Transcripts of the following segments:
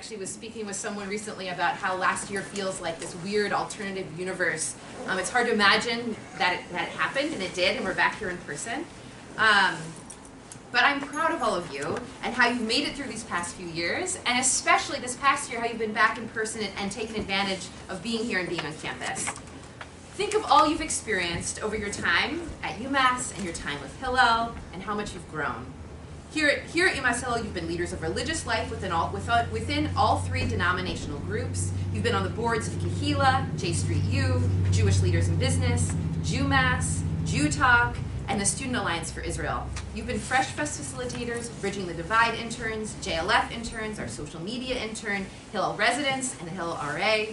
actually was speaking with someone recently about how last year feels like this weird alternative universe. It's hard to imagine that it happened, and it did, and we're back here in person. But I'm proud of all of you and how you've made it through these past few years, and especially this past year, how you've been back in person and taken advantage of being here and being on campus. Think of all you've experienced over your time at UMass and your time with Hillel, and how much you've grown. Here at UMass Hillel, you've been leaders of religious life within all three denominational groups. You've been on the boards of Kehila, J Street U, Jewish Leaders in Business, JewMass, Jew Talk, and the Student Alliance for Israel. You've been Fresh Fest facilitators, Bridging the Divide interns, JLF interns, our social media intern, Hillel residents, and the Hillel RA.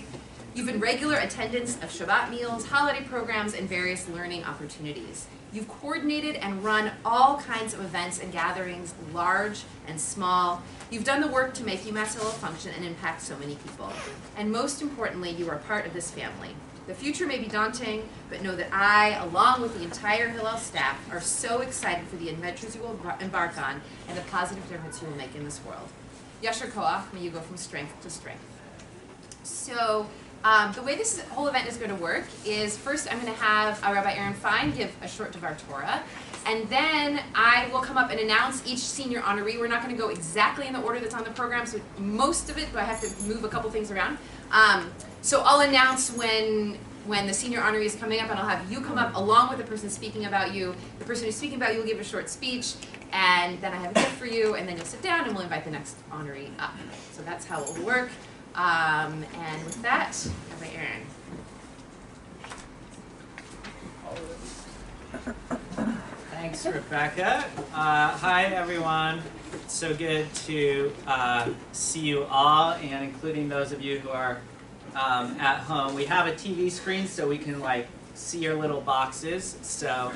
You've been regular attendants of Shabbat meals, holiday programs, and various learning opportunities. You've coordinated and run all kinds of events and gatherings, large and small. You've done the work to make UMass Hillel function and impact so many people. And most importantly, you are part of this family. The future may be daunting, but know that I, along with the entire Hillel staff, are so excited for the adventures you will embark on and the positive difference you will make in this world. Yasher Koach, may you go from strength to strength. So, the way this whole event is going to work is first I'm going to have Rabbi Aaron Fine give a short Devar Torah, and then I will come up and announce each senior honoree. We're not going to go exactly in the order that's on the program, so most of it, but I have to move a couple things around. So I'll announce when the senior honoree is coming up, and I'll have you come up along with the person speaking about you. The person who's speaking about you will give a short speech, and then I have a gift for you, and then you'll sit down and we'll invite the next honoree up. So that's how it will work. And with that, Rabbi Aaron. Thanks, Rebecca. Hi, everyone. It's so good to see you all, and including those of you who are at home. We have a TV screen so we can see your little boxes. So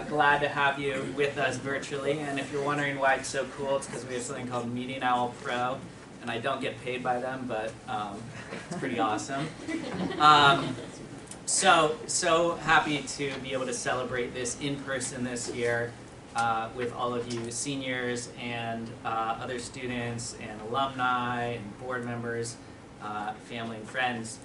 glad to have you with us virtually. And if you're wondering why it's so cool, it's because we have something called Meeting Owl Pro. And I don't get paid by them, but it's pretty awesome. So happy to be able to celebrate this in person this year with all of you seniors and other students and alumni and board members, family and friends.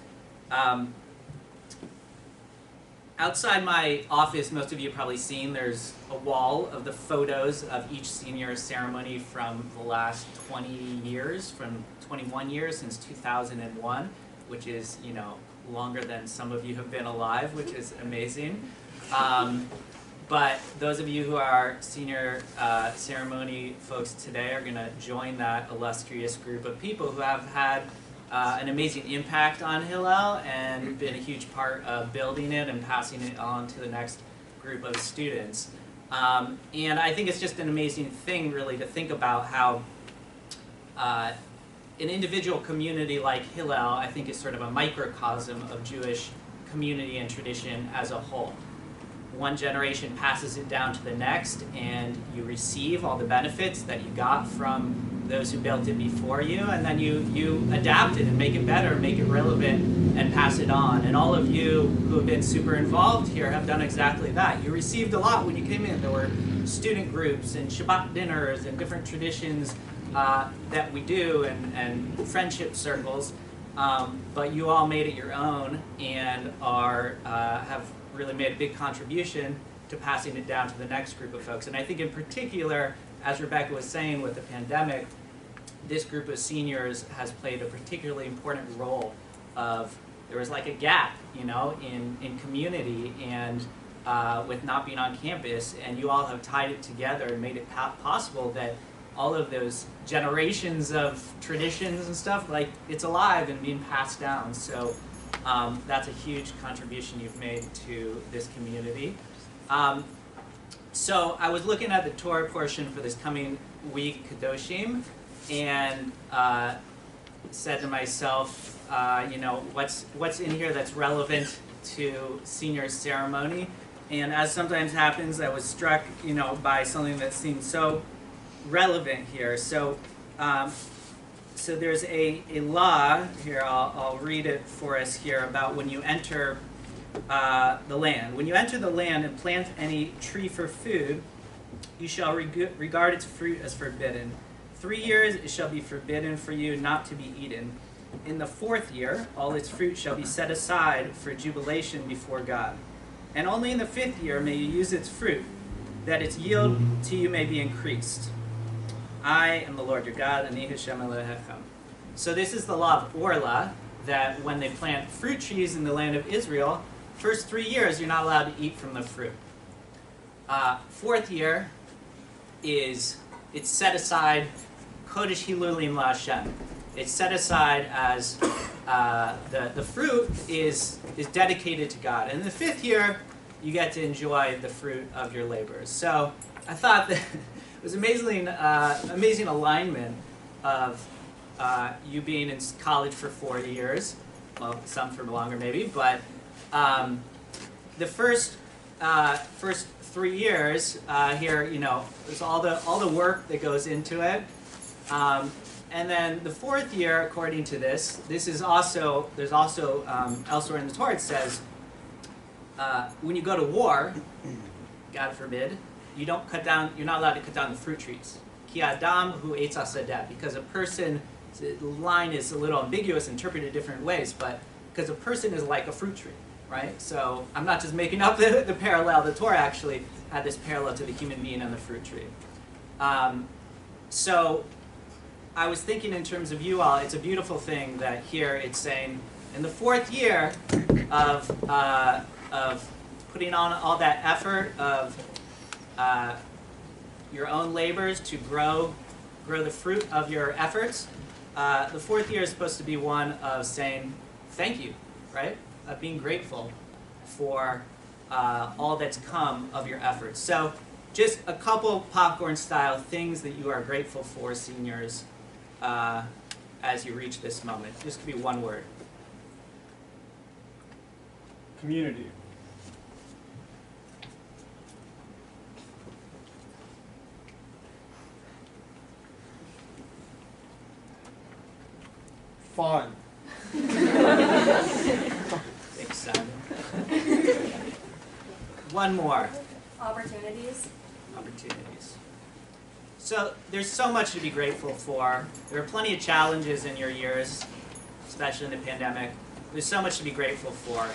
Outside my office, most of you have probably seen, there's a wall of the photos of each senior ceremony from the last 20 years, from 21 years since 2001, which is, longer than some of you have been alive, which is amazing. But those of you who are senior ceremony folks today are going to join that illustrious group of people who have had an amazing impact on Hillel and been a huge part of building it and passing it on to the next group of students. And I think it's just an amazing thing, really, to think about how an individual community like Hillel, I think, is sort of a microcosm of Jewish community and tradition as a whole. One generation passes it down to the next, and you receive all the benefits that you got from those who built it before you, and then you adapt it and make it better, make it relevant, and pass it on. And all of you who have been super involved here have done exactly that. You received a lot when you came in. There were student groups and Shabbat dinners and different traditions that we do, and friendship circles, but you all made it your own and have really made a big contribution to passing it down to the next group of folks. And I think in particular, as Rebecca was saying, with the pandemic, this group of seniors has played a particularly important role there was a gap, in community and with not being on campus, and you all have tied it together and made it possible that all of those generations of traditions and stuff, it's alive and being passed down. So that's a huge contribution you've made to this community. So I was looking at the Torah portion for this coming week, Kedoshim, and said to myself, what's in here that's relevant to senior ceremony? And as sometimes happens, I was struck, by something that seemed so relevant here. So, so there's a law here. I'll read it for us here about when you enter the land. When you enter the land and plant any tree for food, you shall regard its fruit as forbidden. 3 years it shall be forbidden for you not to be eaten. In the 4th year, all its fruit shall be set aside for jubilation before God. And only in the 5th year may you use its fruit, that its yield to you may be increased. I am the Lord your God, Ani Hashem Elohechem. So this is the law of Orla, that when they plant fruit trees in the land of Israel, first 3 years you're not allowed to eat from the fruit. 4th year is, it's set aside, Kodesh Hilulim LaHashem. It's set aside as the fruit is dedicated to God. And in the 5th year, you get to enjoy the fruit of your labors. So I thought that it was amazing alignment of you being in college for 4 years, well, some for longer maybe, but the first 3 years here, you know, there's all the work that goes into it. And then the 4th year, according to this is also, there's also elsewhere in the Torah it says, when you go to war, God forbid, you're not allowed to cut down the fruit trees. Ki adam hu eitz hasadeh, because a person, the line is a little ambiguous, interpreted different ways, but because a person is like a fruit tree, right? So I'm not just making up the parallel. The Torah actually had this parallel to the human being and the fruit tree. So I was thinking in terms of you all, it's a beautiful thing that here it's saying in the 4th year of putting on all that effort of your own labors to grow the fruit of your efforts, the 4th year is supposed to be one of saying thank you, right? Of being grateful for all that's come of your efforts. So just a couple popcorn style things that you are grateful for, seniors, as you reach this moment. This could be one word. Community. Fun. Big sun. One more. Opportunities. Opportunities. So there's so much to be grateful for. There are plenty of challenges in your years, especially in the pandemic. There's so much to be grateful for.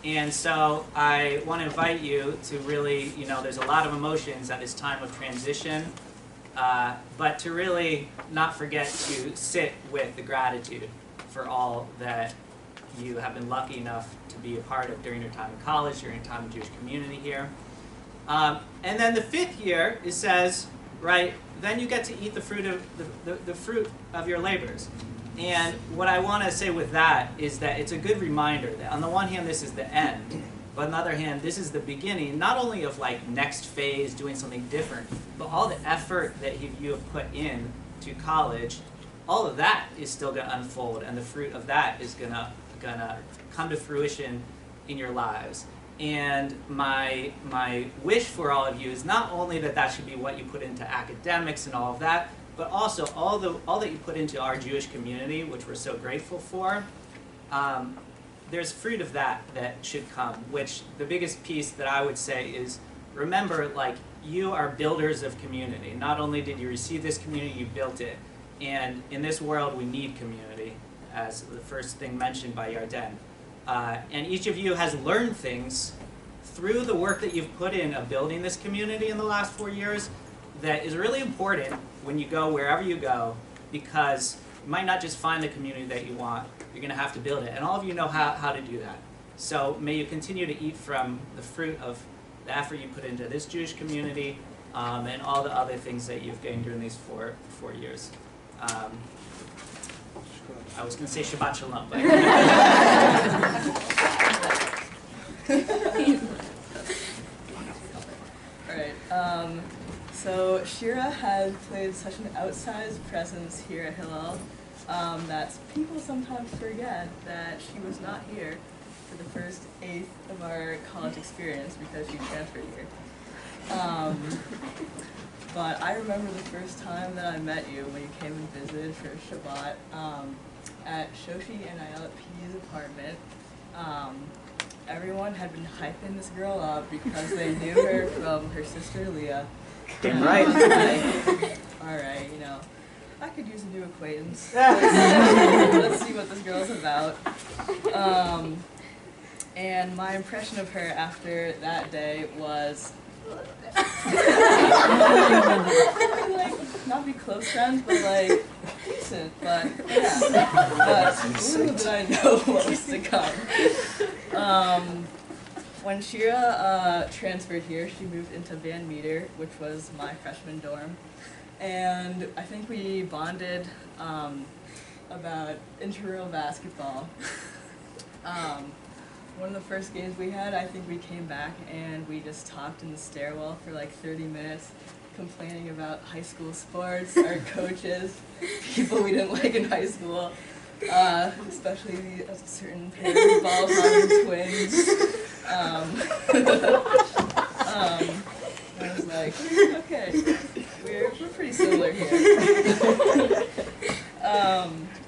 And so I want to invite you to really, you know, there's a lot of emotions at this time of transition, but to really not forget to sit with the gratitude for all that you have been lucky enough to be a part of during your time in college, during your time in Jewish community here. And then the 5th year, it says, right, then you get to eat the fruit of the fruit of your labors. And what I want to say with that is that it's a good reminder that on the one hand this is the end, but on the other hand this is the beginning not only of like next phase, doing something different, but all the effort that you have put in to college, all of that is still going to unfold, and the fruit of that is gonna come to fruition in your lives. And my wish for all of you is not only that that should be what you put into academics and all of that, but also all that you put into our Jewish community, which we're so grateful for. There's fruit of that should come, which the biggest piece that I would say is, remember, like, you are builders of community. Not only did you receive this community, you built it. And in this world, we need community, as the first thing mentioned by Yarden. And each of you has learned things through the work that you've put in of building this community in the last 4 years that is really important when you go wherever you go, because you might not just find the community that you want, you're going to have to build it. And all of you know how to do that. So may you continue to eat from the fruit of the effort you put into this Jewish community and all the other things that you've gained during these four years. I was going to say Shabbat Shalom, but Alright, so Shira has played such an outsized presence here at Hillel that people sometimes forget that she was not here for the first 1/8 of our college experience because she transferred here. But I remember the first time that I met you when you came and visited for Shabbat at Shoshi and Ayelet P's apartment. Everyone had been hyping this girl up because they knew her from her sister Leah. damn right. Alright, you know. I could use a new acquaintance. Let's see what this girl's about. And my impression of her after that day was like, not be close friends, but like decent, but yeah. But little did I know what was to come. When Shira transferred here, she moved into Van Meter, which was my freshman dorm. And I think we bonded about intramural basketball. One of the first games we had, I think we came back and we just talked in the stairwell for like 30 minutes, complaining about high school sports, our coaches, people we didn't like in high school, especially a certain pair of ball-hogging twins. I was like, okay, we're pretty similar here.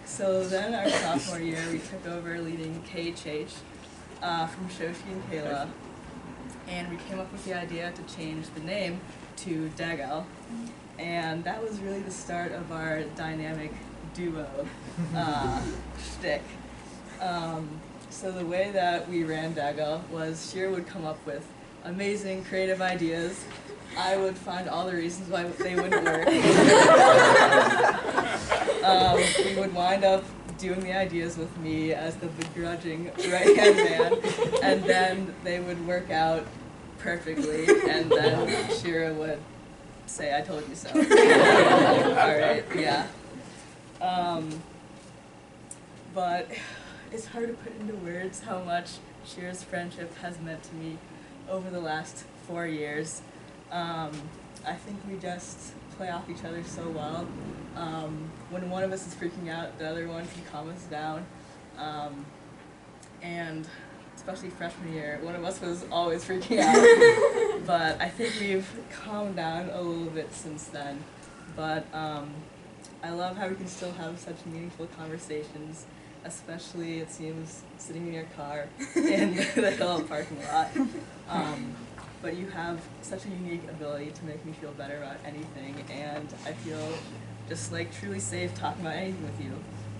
So then our sophomore year, we took over leading KHH from Shoshi and Kayla, and we came up with the idea to change the name to Dagal, and that was really the start of our dynamic duo shtick. So the way that we ran Dagal was Shira would come up with amazing creative ideas. I would find all the reasons why they wouldn't work. We would wind up doing the ideas with me as the begrudging right-hand man, and then they would work out perfectly, and then Shira would say, "I told you so." All right, yeah. But it's hard to put into words how much Shira's friendship has meant to me over the last 4 years. I think we just play off each other so well. When one of us is freaking out, the other one can calm us down. And especially freshman year, one of us was always freaking out. But I think we've calmed down a little bit since then. But I love how we can still have such meaningful conversations, especially, it seems, sitting in your car in the Hillel parking lot. But you have such a unique ability to make me feel better about anything, and I feel just like truly safe talking about anything with you.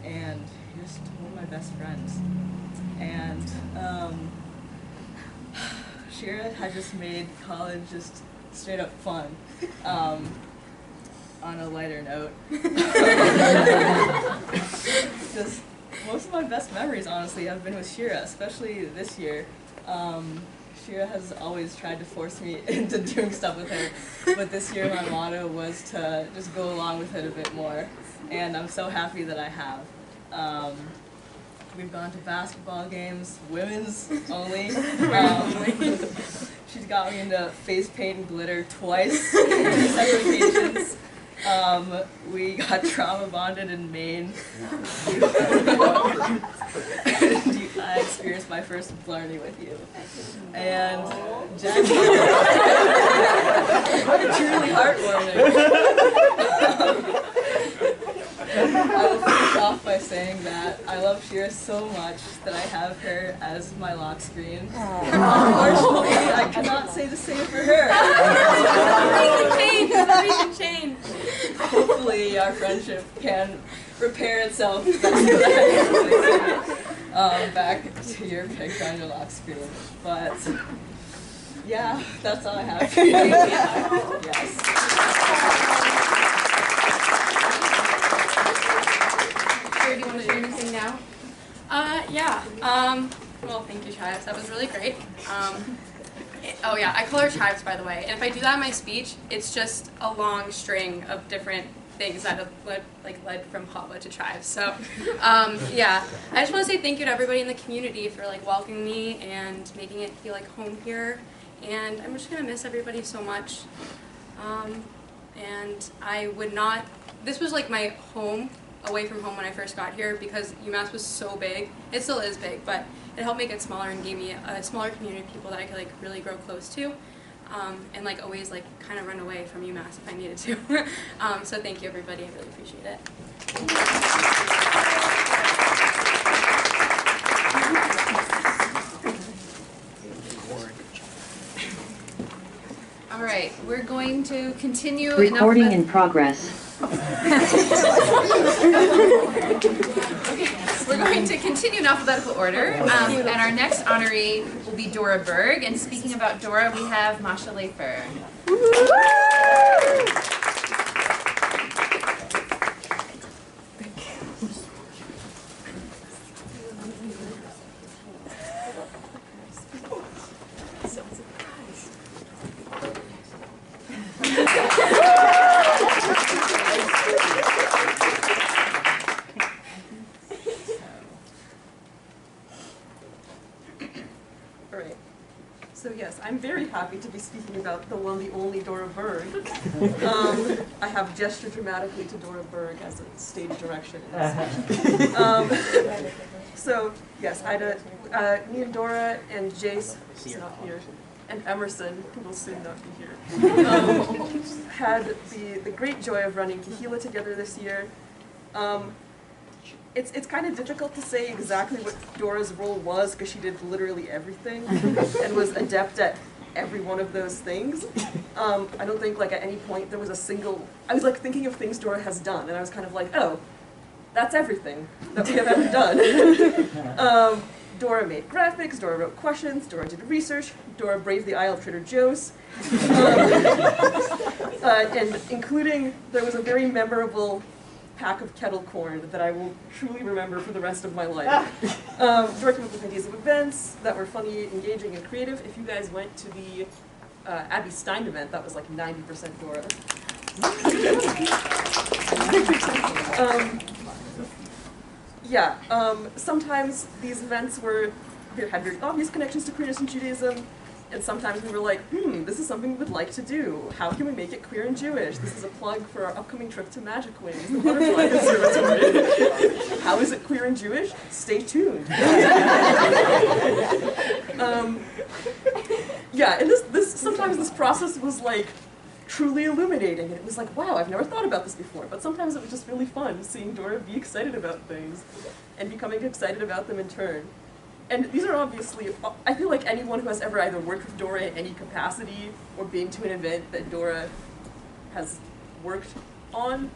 And you're just one of my best friends. And Shira had just made college just straight up fun. On a lighter note. Just most of my best memories, honestly, have been with Shira, especially this year. Shira has always tried to force me into doing stuff with her, but this year my motto was to just go along with it a bit more, and I'm so happy that I have. We've gone to basketball games, women's only. She's got me into face paint and glitter twice, 2 separate occasions. We got trauma bonded in Maine. I experienced my first blarney with you. And Jack, truly heartwarming. I will finish off by saying that I love Shira so much that I have her as my lock screen. Unfortunately, I cannot say the same for her. Nothing can change. Hopefully our friendship can repair itself back to your picture on your lock screen. But yeah, that's all I have for you. Yes. Do you want to do anything now? Yeah. Well, thank you, Chives. That was really great. Oh yeah, I call her Chives, by the way. And if I do that in my speech, it's just a long string of different things that have led from Hava to Chives. So, yeah. I just want to say thank you to everybody in the community for welcoming me and making it feel like home here. And I'm just gonna miss everybody so much. And I would not. This was like my home away from home when I first got here because UMass was so big. It still is big, but it helped make it smaller and gave me a smaller community of people that I could really grow close to, and always kind of run away from UMass if I needed to. So thank you everybody, I really appreciate it. All right, we're going to continue. Recording in progress. We're going to continue in alphabetical order, and our next honoree will be Dora Berg. And speaking about Dora, we have Masha Lafer. Alright. So yes, I'm very happy to be speaking about the one, the only Dora Berg. I have gestured dramatically to Dora Berg as a stage direction. So yes, I had me and Dora and Jace, who's not here, and Emerson, who will soon not be here, had the great joy of running Kahila together this year. It's kind of difficult to say exactly what Dora's role was because she did literally everything and was adept at every one of those things. I don't think like at any point there was a single, I was like thinking of things Dora has done and I was kind of like, oh, that's everything that we have ever done. Dora made graphics, Dora wrote questions, Dora did research, Dora braved the aisle of Trader Joe's. And including, there was a very memorable pack of kettle corn that I will truly remember for the rest of my life. Dora came up with ideas of events that were funny, engaging, and creative. If you guys went to the Abby Stein event, that was like 90% Dora. Sometimes these events had very obvious connections to queerness and Judaism, and sometimes we were like, this is something we would like to do. How can we make it queer and Jewish? This is a plug for our upcoming trip to Magic Wings, the Butterfly Conservatory. How is it queer and Jewish? Stay tuned. And sometimes this process was like truly illuminating, and it was like, wow, I've never thought about this before. But sometimes it was just really fun seeing Dora be excited about things and becoming excited about them in turn. And these are obviously, I feel like anyone who has ever either worked with Dora in any capacity or been to an event that Dora has worked on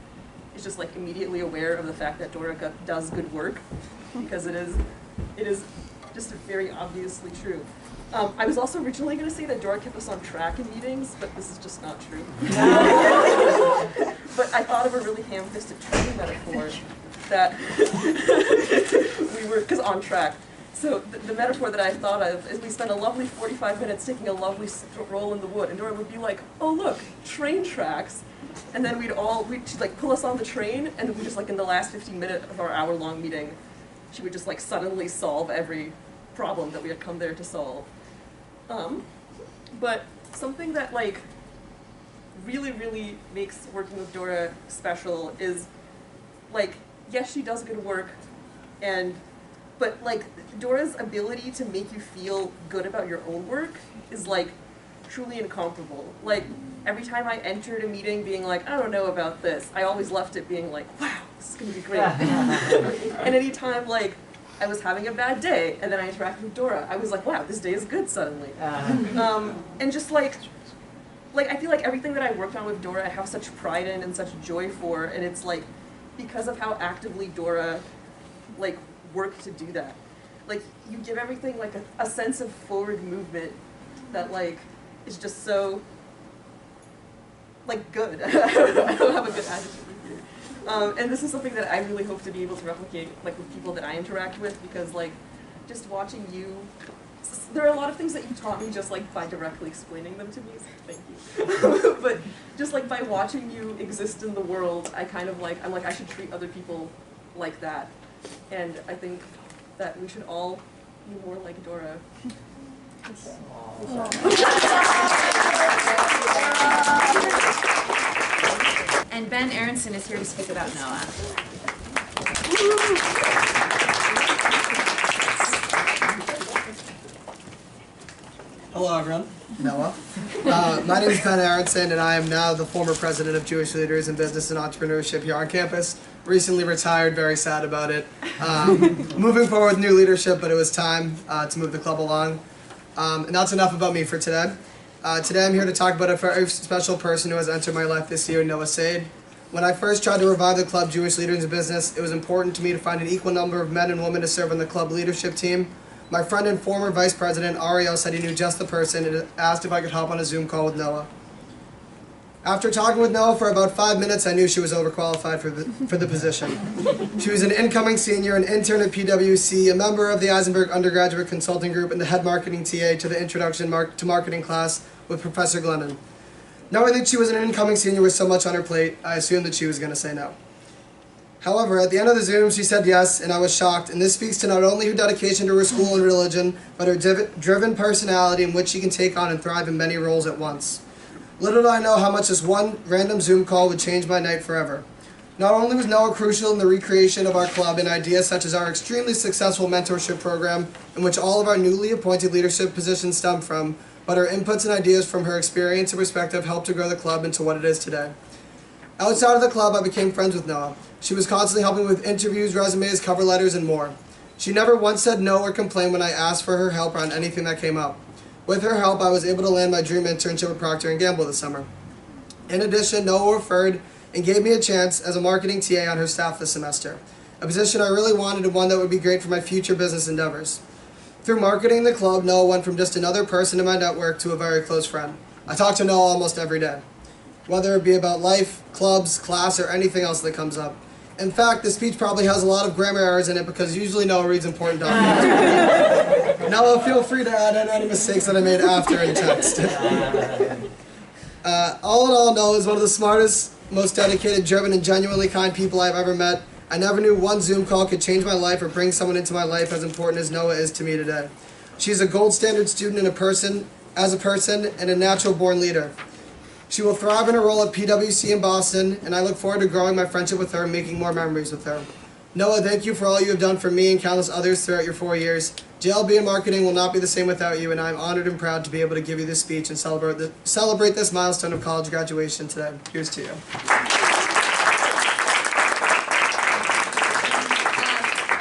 is just like immediately aware of the fact that Dora does good work, because it is just very obviously true. I was also originally going to say that Dora kept us on track in meetings, but this is just not true. But I thought of a really ham-fisted training metaphor that because on track. So the metaphor that I thought of is we spent a lovely 45 minutes taking a lovely stroll in the wood, and Dora would be like, oh look, train tracks. And then she'd like pull us on the train, and then we just like in the last 15 minutes of our hour-long meeting, she would just like suddenly solve every problem that we had come there to solve. But something that like really, really makes working with Dora special is like, yes, she does good work, but like Dora's ability to make you feel good about your own work is like truly incomparable. Like every time I entered a meeting being like, I don't know about this, I always left it being like, wow, this is gonna be great. And anytime like I was having a bad day and then I interacted with Dora, I was like, wow, this day is good suddenly. And just like I feel like everything that I worked on with Dora I have such pride in and such joy for, and it's like because of how actively Dora like worked to do that. Like you give everything like a sense of forward movement that like is just so like good. I don't have a good attitude here. And this is something that I really hope to be able to replicate like with people that I interact with, because like just watching you, there are a lot of things that you taught me just like by directly explaining them to me, so thank you. But just like by watching you exist in the world, I kind of like, I'm like I should treat other people like that. And I think that we should all be more like Dora. And Ben Aronson is here to speak about Noah. Hello everyone, Noah. My name is Ben Aronson, and I am now the former president of Jewish Leaders in Business and Entrepreneurship here on campus. Recently retired, very sad about it. Moving forward with new leadership, but it was time to move the club along. And that's enough about me for today. Today I'm here to talk about a very special person who has entered my life this year, Noah Said. When I first tried to revive the club Jewish Leaders in Business, it was important to me to find an equal number of men and women to serve on the club leadership team. My friend and former vice president, Ariel, said he knew just the person and asked if I could hop on a Zoom call with Noah. After talking with Noah for about 5 minutes, I knew she was overqualified for the position. She was an incoming senior, an intern at PwC, a member of the Eisenberg Undergraduate Consulting Group, and the head marketing TA to the Introduction to Marketing class with Professor Glennon. Knowing that she was an incoming senior with so much on her plate, I assumed that she was going to say no. However, at the end of the Zoom, she said yes, and I was shocked, and this speaks to not only her dedication to her school and religion, but her driven personality in which she can take on and thrive in many roles at once. Little did I know how much this one random Zoom call would change my night forever. Not only was Noah crucial in the recreation of our club and ideas such as our extremely successful mentorship program, in which all of our newly appointed leadership positions stem from, but her inputs and ideas from her experience and perspective helped to grow the club into what it is today. Outside of the club, I became friends with Noah. She was constantly helping with interviews, resumes, cover letters, and more. She never once said no or complained when I asked for her help on anything that came up. With her help, I was able to land my dream internship at Procter & Gamble this summer. In addition, Noah referred and gave me a chance as a marketing TA on her staff this semester, a position I really wanted and one that would be great for my future business endeavors. Through marketing the club, Noah went from just another person in my network to a very close friend. I talk to Noah almost every day, whether it be about life, clubs, class, or anything else that comes up. In fact, this speech probably has a lot of grammar errors in it because usually Noah reads important documents. Noah, feel free to add in any mistakes that I made after in text. All in all, Noah is one of the smartest, most dedicated, driven, and genuinely kind people I've ever met. I never knew one Zoom call could change my life or bring someone into my life as important as Noah is to me today. She's a gold standard student as a person, and a natural-born leader. She will thrive in her role at PwC in Boston, and I look forward to growing my friendship with her and making more memories with her. Noah, thank you for all you have done for me and countless others throughout your 4 years. JLB and marketing will not be the same without you, and I am honored and proud to be able to give you this speech and celebrate this milestone of college graduation today. Here's to you.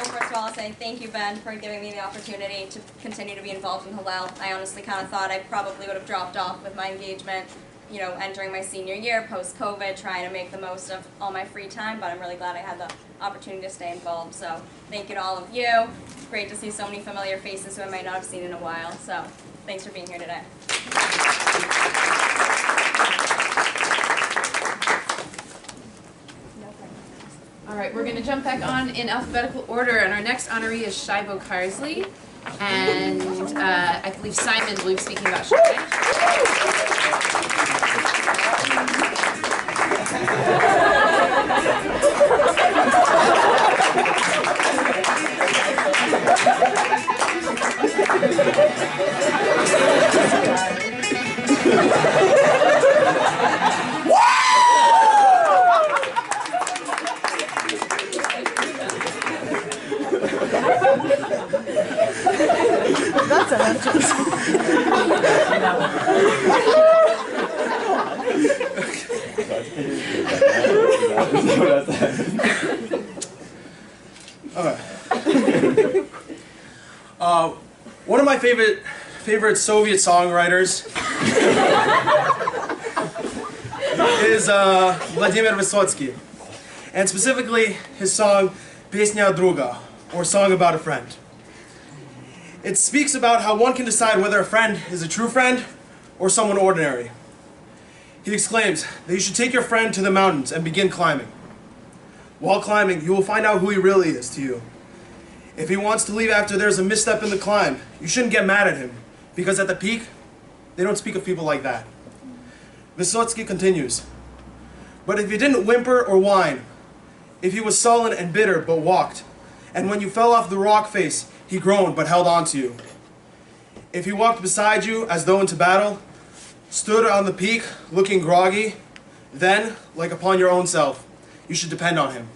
First of all, I'll say thank you, Ben, for giving me the opportunity to continue to be involved in Hillel. I honestly kind of thought I probably would have dropped off with my engagement, you know, entering my senior year, post-COVID, trying to make the most of all my free time, but I'm really glad I had the opportunity to stay involved. So thank you to all of you. It's great to see so many familiar faces who I might not have seen in a while. So thanks for being here today. All right, we're going to jump back on in alphabetical order, and our next honoree is Shibo Carsley, and I believe Simon will be speaking about Shai. That's an entrance. One of my favorite Soviet songwriters is Vladimir Vysotsky, and specifically his song "Pesnya Druga," or "Song About a Friend." It speaks about how one can decide whether a friend is a true friend or someone ordinary. He exclaims that you should take your friend to the mountains and begin climbing. While climbing, you will find out who he really is to you. If he wants to leave after there's a misstep in the climb, you shouldn't get mad at him, because at the peak, they don't speak of people like that. Vysotsky continues, but if he didn't whimper or whine, if he was sullen and bitter but walked, and when you fell off the rock face, he groaned but held on to you. If he walked beside you as though into battle, stood on the peak looking groggy, then, like upon your own self, you should depend on him.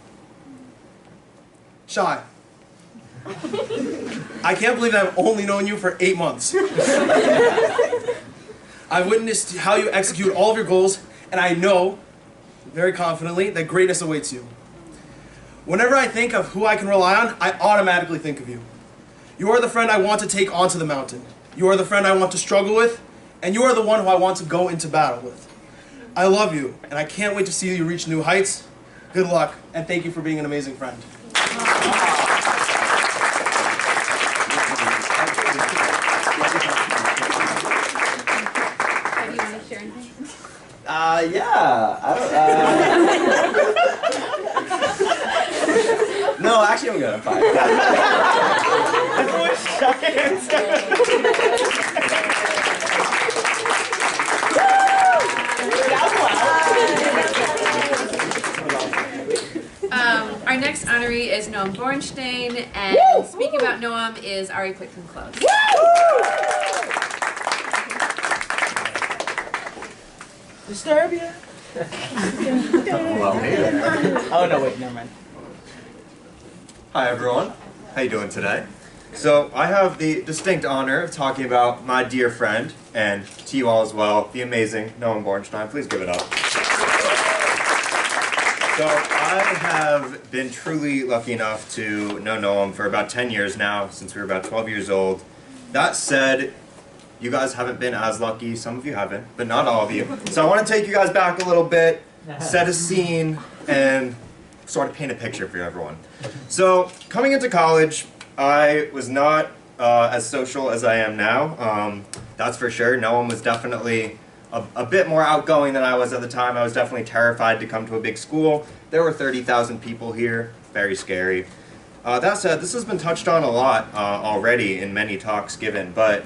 Shai. I can't believe that I've only known you for 8 months. I've witnessed how you execute all of your goals, and I know, very confidently, that greatness awaits you. Whenever I think of who I can rely on, I automatically think of you. You are the friend I want to take onto the mountain. You are the friend I want to struggle with, and you are the one who I want to go into battle with. I love you, and I can't wait to see you reach new heights. Good luck, and thank you for being an amazing friend. Do you want to share anything? Yeah. I don't, no, actually, I'm good. I'm fine. Our next honoree is Noam Bornstein, and speaking about Noam is Ari Quicken-Close. Disturbia. Well, hey there. Oh no, wait, never mind. Hi, everyone. How you doing today? So, I have the distinct honor of talking about my dear friend, and to you all as well, the amazing Noam Bornstein. Please give it up. So, I have been truly lucky enough to know Noam for about 10 years now, since we were about 12 years old. That said, you guys haven't been as lucky. Some of you haven't, but not all of you. So I want to take you guys back a little bit, set a scene, and sort of paint a picture for everyone. So coming into college, I was not as social as I am now. That's for sure. Noam was definitely a bit more outgoing than I was at the time. I was definitely terrified to come to a big school. There were 30,000 people here. Very scary. That said, this has been touched on a lot already in many talks given, but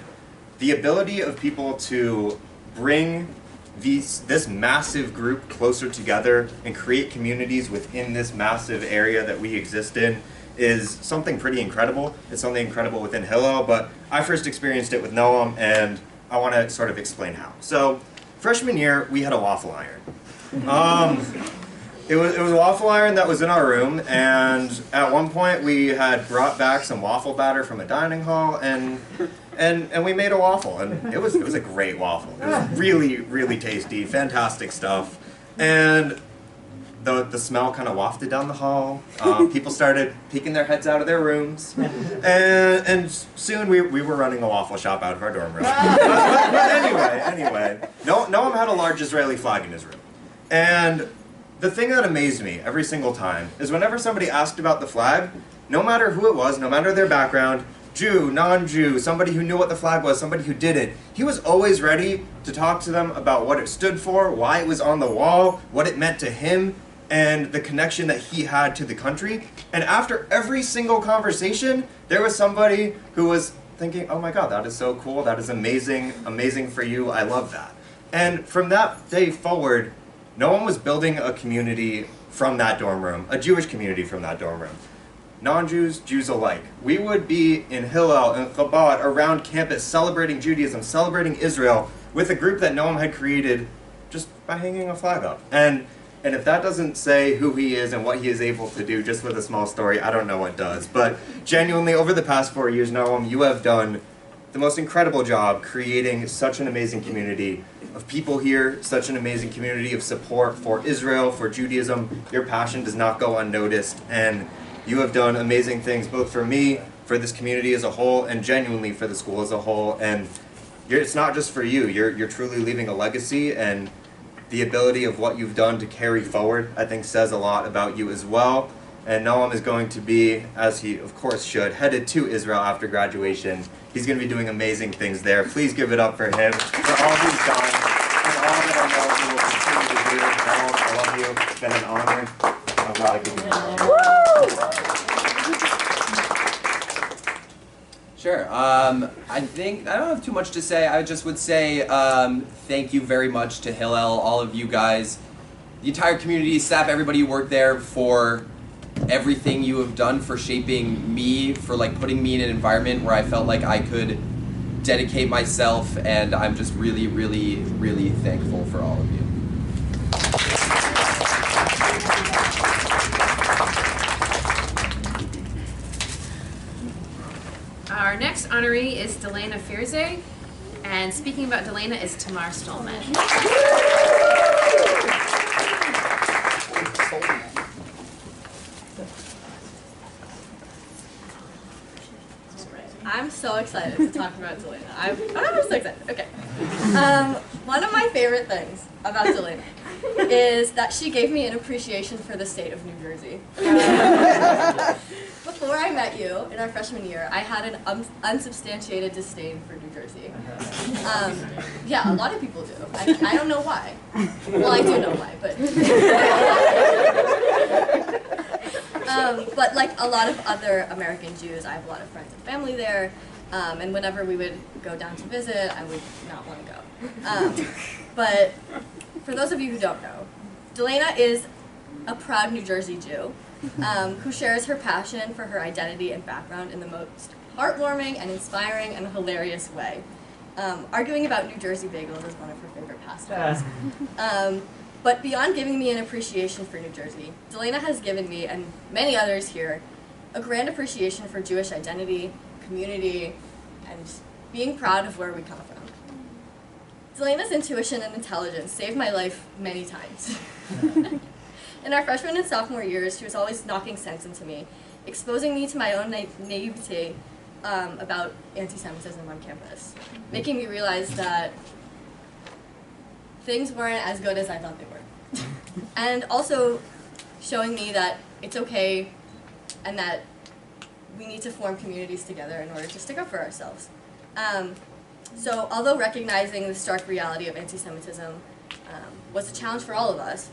the ability of people to bring this massive group closer together and create communities within this massive area that we exist in is something pretty incredible. It's something incredible within Hillel, but I first experienced it with Noam, and I want to sort of explain how. So, freshman year, we had a waffle iron. It was a waffle iron that was in our room, and at one point we had brought back some waffle batter from a dining hall, and we made a waffle, and it was a great waffle. It was really, really tasty, fantastic stuff, and the smell kind of wafted down the hall. People started peeking their heads out of their rooms, and soon we were running a waffle shop out of our dorm room. But anyway, Noam had a large Israeli flag in his room, and the thing that amazed me every single time is whenever somebody asked about the flag, no matter who it was, no matter their background, Jew, non-Jew, somebody who knew what the flag was, somebody who didn't, he was always ready to talk to them about what it stood for, why it was on the wall, what it meant to him, and the connection that he had to the country. And after every single conversation, there was somebody who was thinking, oh my God, that is so cool, that is amazing, amazing for you, I love that. And from that day forward, no one was building a community from that dorm room, a Jewish community from that dorm room. Non-Jews, Jews alike. We would be in Hillel and Chabad around campus celebrating Judaism, celebrating Israel with a group that Noam had created just by hanging a flag up. And if that doesn't say who he is and what he is able to do just with a small story, I don't know what does. But genuinely, over the past 4 years, Noam, you have done the most incredible job creating such an amazing community of people here, such an amazing community of support for Israel, for Judaism. Your passion does not go unnoticed, and you have done amazing things both for me, for this community as a whole, and genuinely for the school as a whole. And it's not just for you, you're truly leaving a legacy, and the ability of what you've done to carry forward, I think, says a lot about you as well. And Noam is going to be, as he of course should, headed to Israel after graduation. He's going to be doing amazing things there. Please give it up for him, for all he's done, and all that I know he will continue to do. Noam, I love you. It's been an honor. I'm glad I could be here. Sure. I think I don't have too much to say. I just would say thank you very much to Hillel, all of you guys, the entire community, staff, everybody who worked there for everything you have done for shaping me, for like putting me in an environment where I felt like I could dedicate myself, and I'm just really, really, really thankful for all of you. Our next honoree is Delana Fierze, and speaking about Delana is Tamar Stolman. I'm so excited to talk about Delana. I'm so excited. Okay. One of my favorite things about Delana is that she gave me an appreciation for the state of New Jersey. Before I met you in our freshman year, I had an unsubstantiated disdain for New Jersey. Yeah, a lot of people do. I don't know why. Well, I do know why, but like a lot of other American Jews, I have a lot of friends and family there, and whenever we would go down to visit, I would not want to go. But for those of you who don't know, Delana is a proud New Jersey Jew who shares her passion for her identity and background in the most heartwarming and inspiring and hilarious way. Arguing about New Jersey bagels is one of her favorite pastimes. But beyond giving me an appreciation for New Jersey, Delana has given me, and many others here, a grand appreciation for Jewish identity, community, and being proud of where we come from. Delana's intuition and intelligence saved my life many times. In our freshman and sophomore years, she was always knocking sense into me, exposing me to my own naivete about anti-Semitism on campus, making me realize that things weren't as good as I thought they were. And also showing me that it's okay and that we need to form communities together in order to stick up for ourselves. So although recognizing the stark reality of anti-Semitism was a challenge for all of us,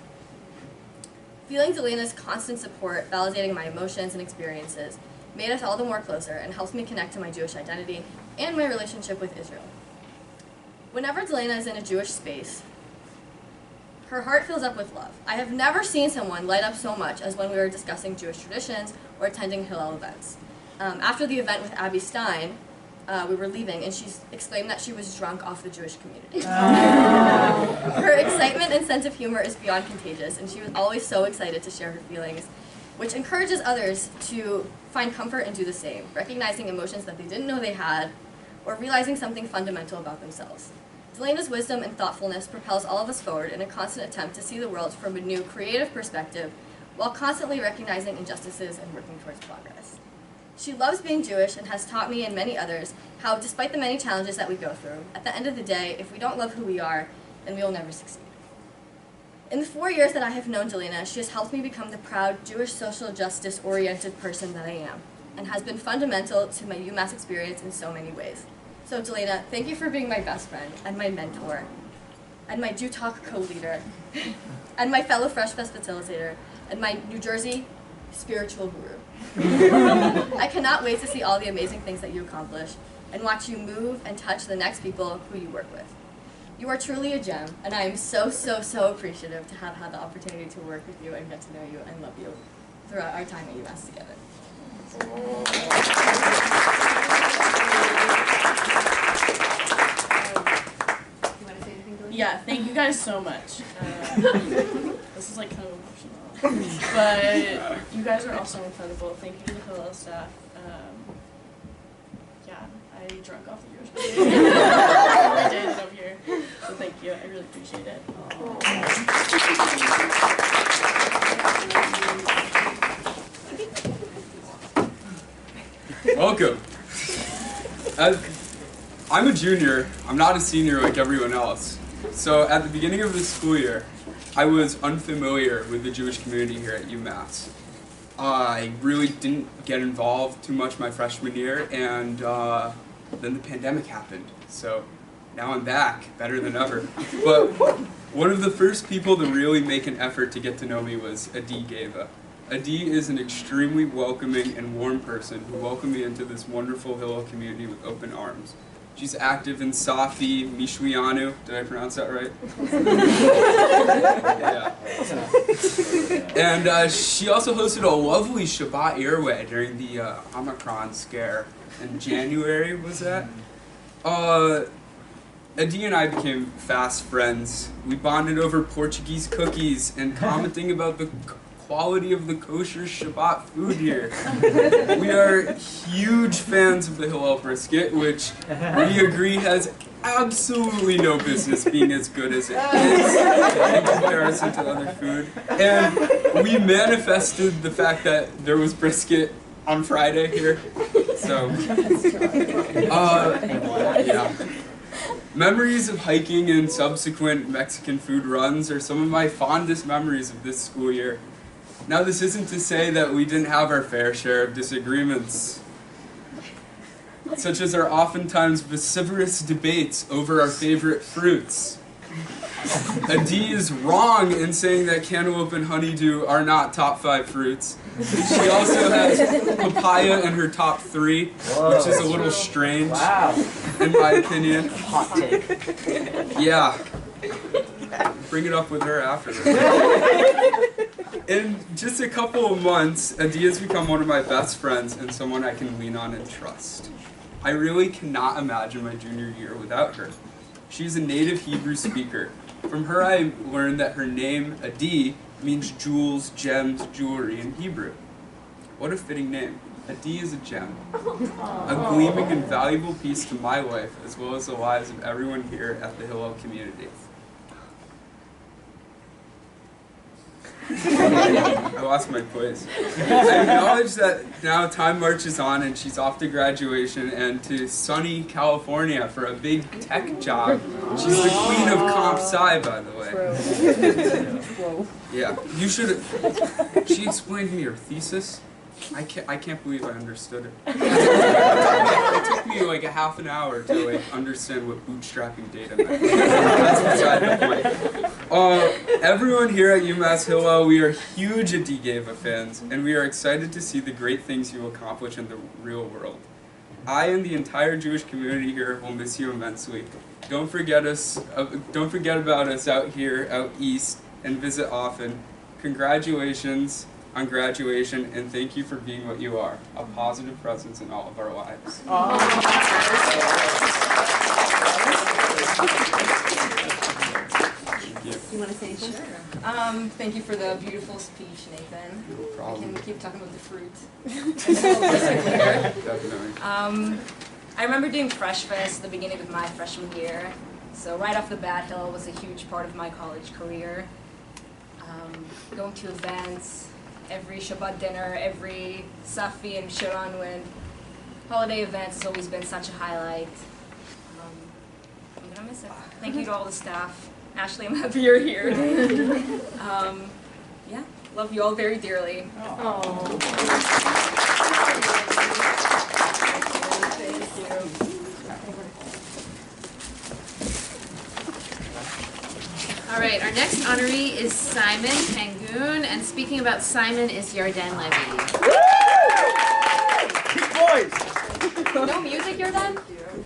feeling Delana's constant support, validating my emotions and experiences, made us all the more closer and helps me connect to my Jewish identity and my relationship with Israel. Whenever Delana is in a Jewish space, her heart fills up with love. I have never seen someone light up so much as when we were discussing Jewish traditions or attending Hillel events. After the event with Abby Stein, we were leaving, and she exclaimed that she was drunk off the Jewish community. Her excitement and sense of humor is beyond contagious, and she was always so excited to share her feelings, which encourages others to find comfort and do the same, recognizing emotions that they didn't know they had, or realizing something fundamental about themselves. Delana's wisdom and thoughtfulness propels all of us forward in a constant attempt to see the world from a new, creative perspective, while constantly recognizing injustices and working towards progress. She loves being Jewish and has taught me and many others how, despite the many challenges that we go through, at the end of the day, if we don't love who we are, then we will never succeed. In the 4 years that I have known Delana, she has helped me become the proud, Jewish social justice-oriented person that I am, and has been fundamental to my UMass experience in so many ways. So Delana, thank you for being my best friend, and my mentor, and my Jew Talk co-leader, and my fellow Fresh Fest facilitator, and my New Jersey spiritual guru. I cannot wait to see all the amazing things that you accomplish, and watch you move and touch the next people who you work with. You are truly a gem, and I am so, so, so appreciative to have had the opportunity to work with you and get to know you and love you throughout our time at UMass together. Yeah, thank you guys so much. This is like kind of emotional, but you guys are also incredible. Thank you to the Hillel staff. Yeah, I drank off the Jewish every day that I'm here, so thank you. I really appreciate it. Welcome. I'm a junior. I'm not a senior like everyone else. So at the beginning of this school year, I was unfamiliar with the Jewish community here at UMass. I really didn't get involved too much my freshman year, and then the pandemic happened. So now I'm back, better than ever. But one of the first people to really make an effort to get to know me was Adi Geva. Adi is an extremely welcoming and warm person who welcomed me into this wonderful Hillel community with open arms. She's active in Safi, Mishlianu. Did I pronounce that right? Yeah. And she also hosted a lovely Shabbat Airway during the Omicron scare in January, was that? Adi and I became fast friends. We bonded over Portuguese cookies and commenting about the quality of the kosher Shabbat food here. We are huge fans of the Hillel brisket, which we agree has absolutely no business being as good as it is in comparison to other food. And we manifested the fact that there was brisket on Friday here. So, yeah. Memories of hiking and subsequent Mexican food runs are some of my fondest memories of this school year. Now, this isn't to say that we didn't have our fair share of disagreements, such as our oftentimes vociferous debates over our favorite fruits. Adi is wrong in saying that cantaloupe and honeydew are not top 5 fruits. She also has papaya in her top 3, which is a little strange, in my opinion. Hot take. Yeah. Bring it up with her afterwards. In just a couple of months, Adi has become one of my best friends and someone I can lean on and trust. I really cannot imagine my junior year without her. She's a native Hebrew speaker. From her I learned that her name, Adi, means jewels, gems, jewelry in Hebrew. What a fitting name. Adi is a gem. A gleaming and valuable piece to my life as well as the lives of everyone here at the Hillel community. I lost my place. I acknowledge that now time marches on and she's off to graduation and to sunny California for a big tech job. She's the queen of comp sci, by the way. Yeah, you should. She explained to me her thesis. I can't believe I understood it. It took me like a half an hour to like understand what bootstrapping data meant. That's beside the point. Everyone here at UMass Hillel, we are huge Adi Geva fans, and we are excited to see the great things you accomplish in the real world. I and the entire Jewish community here will miss you immensely. Don't forget about us out here, out east, and visit often. Congratulations on graduation, and thank you for being what you are, a positive presence in all of our lives. Thank you. You want to say sure? Thank you for the beautiful speech, Nathan. No problem. We can keep talking about the fruit. Definitely. I remember doing Fresh Fest at the beginning of my freshman year. So right off the bat, Hillel was a huge part of my college career. Going to events, every Shabbat dinner, every Safi and Shiran holiday events has always been such a highlight. I'm gonna miss it. Thank you to all the staff. Ashley, I'm happy you're here. Yeah, love you all very dearly. Thank you. All right, our next honoree is Simon Pangoon, and speaking about Simon is Yarden Levy. No music, you're done?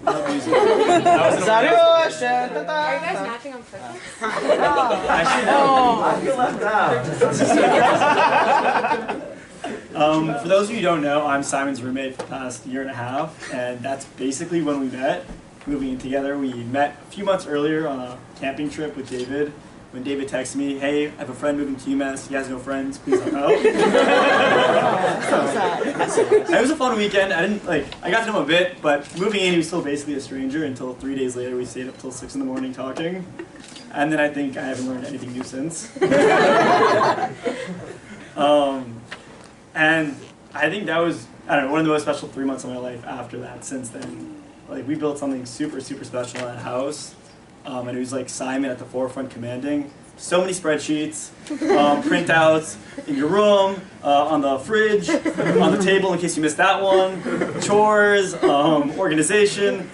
No music. Are you guys matching on purpose? I feel left out. For those of you who don't know, I'm Simon's roommate for the past year and a half, and that's basically when we met, moving in together. We met a few months earlier on a camping trip with David, when David texted me, "Hey, I have a friend moving to UMass, he has no friends, please help out." It was a fun weekend. I got to know him a bit, but moving in, he was still basically a stranger until 3 days later we stayed up till 6 in the morning talking. And then I think I haven't learned anything new since. And I think that was, one of the most special 3 months of my life after that. Since then, we built something super, super special in that house. And it was like Simon at the forefront commanding. So many spreadsheets, printouts in your room, on the fridge, on the table in case you missed that one, chores, organization.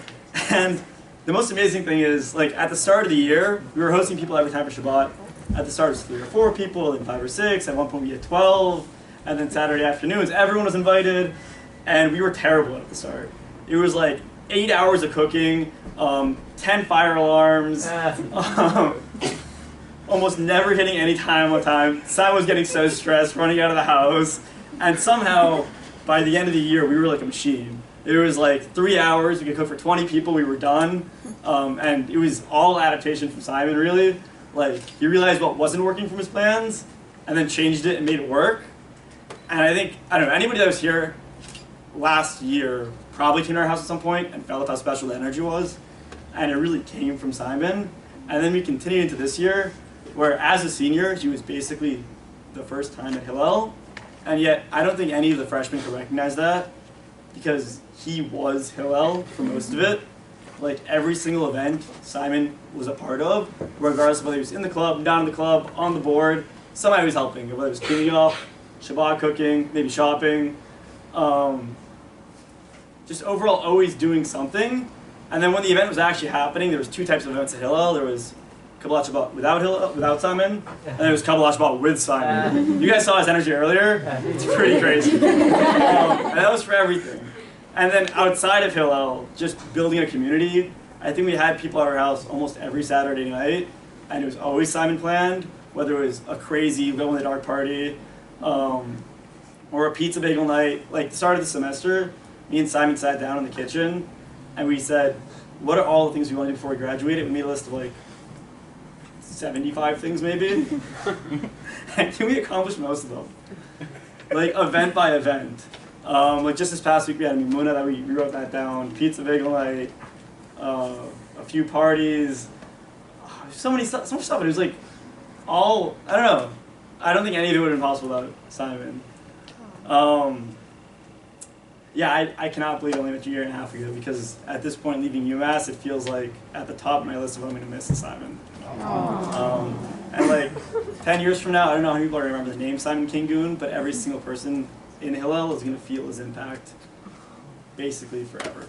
And the most amazing thing is, at the start of the year, we were hosting people every time for Shabbat. At the start it was 3 or 4 people, then 5 or 6, at one point we had 12, and then Saturday afternoons everyone was invited, and we were terrible at the start. It was 8 hours of cooking, 10 fire alarms, almost never hitting any time on time. Simon was getting so stressed, running out of the house, and somehow, by the end of the year, we were like a machine. It was 3 hours, we could cook for 20 people, we were done, and it was all adaptation from Simon, really. He realized what wasn't working from his plans, and then changed it and made it work. And I think, anybody that was here last year probably came to our house at some point and felt how special the energy was. And it really came from Simon. And then we continued into this year, where as a senior, he was basically the first time at Hillel. And yet, I don't think any of the freshmen could recognize that, because he was Hillel for most of it. like every single event Simon was a part of, regardless of whether he was in the club, not in the club, on the board, somebody was helping, whether it was cleaning up, Shabbat cooking, maybe shopping, just overall always doing something. And then when the event was actually happening, there was two types of events at Hillel. There was Kabbalat Shabbat without Simon, and there was Kabbalat Shabbat with Simon. You guys saw his energy earlier. It's pretty crazy. And that was for everything. And then outside of Hillel, just building a community. I think we had people at our house almost every Saturday night, and it was always Simon planned, whether it was a crazy glow-in-the-dark party, or a pizza bagel night. Like the start of the semester, me and Simon sat down in the kitchen, and we said, what are all the things we want to do before we graduated? We made a list of like 75 things maybe. And we accomplished most of them. Like event by event. Like just this past week we had a Mimuna that we wrote that down, pizza bagel night, a few parties, so much stuff. It was like all, I don't know. I don't think any of it would have been possible without Simon. Yeah, I cannot believe I only went a year and a half ago, because at this point leaving UMass, it feels like at the top of my list of what I'm going to miss is Simon. And like 10 years from now, I don't know how many people are going to remember the name Simon Kingoon, but every single person in Hillel is going to feel his impact basically forever.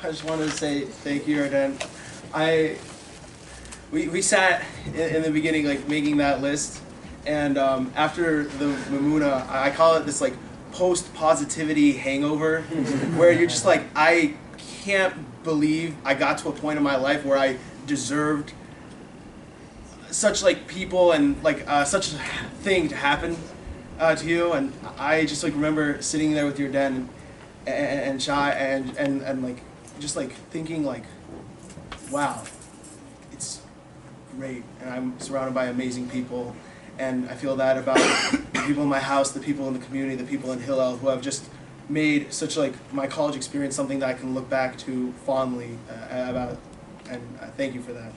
I just wanted to say thank you, Arden. We sat in the beginning, like making that list, and after the Mimuna, I call it this like post-positivity hangover, where you're just like, I can't believe I got to a point in my life where I deserved such like people and like such a thing to happen to you, and I just like remember sitting there with your den and Shai and like just like thinking like, wow, it's great, and I'm surrounded by amazing people, and I feel that about the people in my house, the people in the community, the people in Hillel who have just made such like my college experience something that I can look back to fondly about, and thank you for that.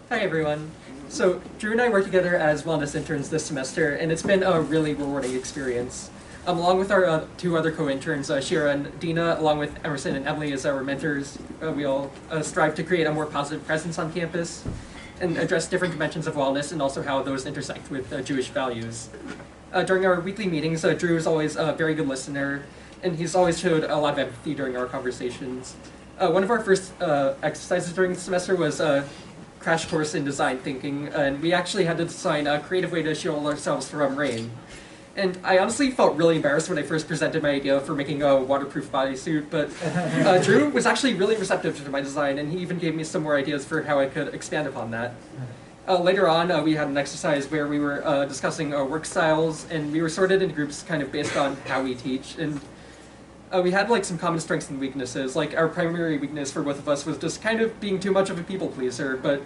Hi everyone. So Drew and I work together as wellness interns this semester, and it's been a really rewarding experience. Along with our two other co-interns, Shira and Dina, along with Emerson and Emily as our mentors, we all strive to create a more positive presence on campus and address different dimensions of wellness and also how those intersect with Jewish values. During our weekly meetings, Drew is always a very good listener, and he's always showed a lot of empathy during our conversations. One of our first exercises during the semester was a crash course in design thinking, and we actually had to design a creative way to shield ourselves from rain. And I honestly felt really embarrassed when I first presented my idea for making a waterproof bodysuit, but Drew was actually really receptive to my design, and he even gave me some more ideas for how I could expand upon that. Later on, we had an exercise where we were discussing work styles, and we were sorted into groups kind of based on how we teach. And we had like some common strengths and weaknesses. Like our primary weakness for both of us was just kind of being too much of a people pleaser, but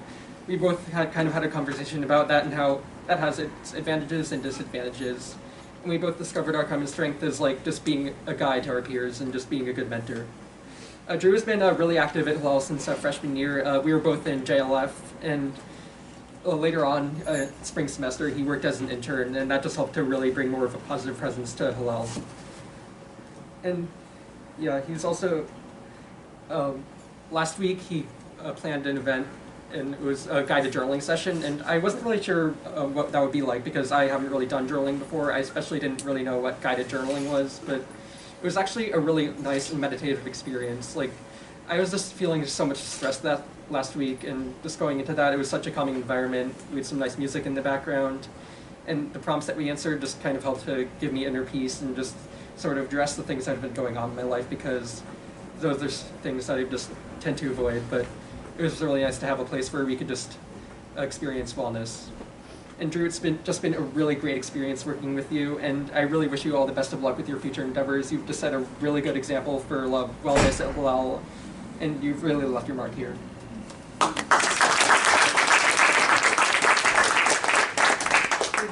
we both had kind of had a conversation about that and how that has its advantages and disadvantages. And we both discovered our common strength is like just being a guide to our peers and just being a good mentor. Drew has been really active at Hillel since freshman year. We were both in JLF, and later on, spring semester, he worked as an intern, and that just helped to really bring more of a positive presence to Hillel. And yeah, he's also, last week he planned an event, and it was a guided journaling session, and I wasn't really sure what that would be like because I haven't really done journaling before. I especially didn't really know what guided journaling was, but it was actually a really nice and meditative experience. Like, I was just feeling so much stress that last week, and just going into that, it was such a calming environment. We had some nice music in the background, and the prompts that we answered just kind of helped to give me inner peace and just sort of address the things that have been going on in my life, because those are things that I just tend to avoid. But it was really nice to have a place where we could just experience wellness. And Drew, it's just been a really great experience working with you, and I really wish you all the best of luck with your future endeavors. You've just set a really good example for wellness at Hillel, and you've really left your mark here. Do you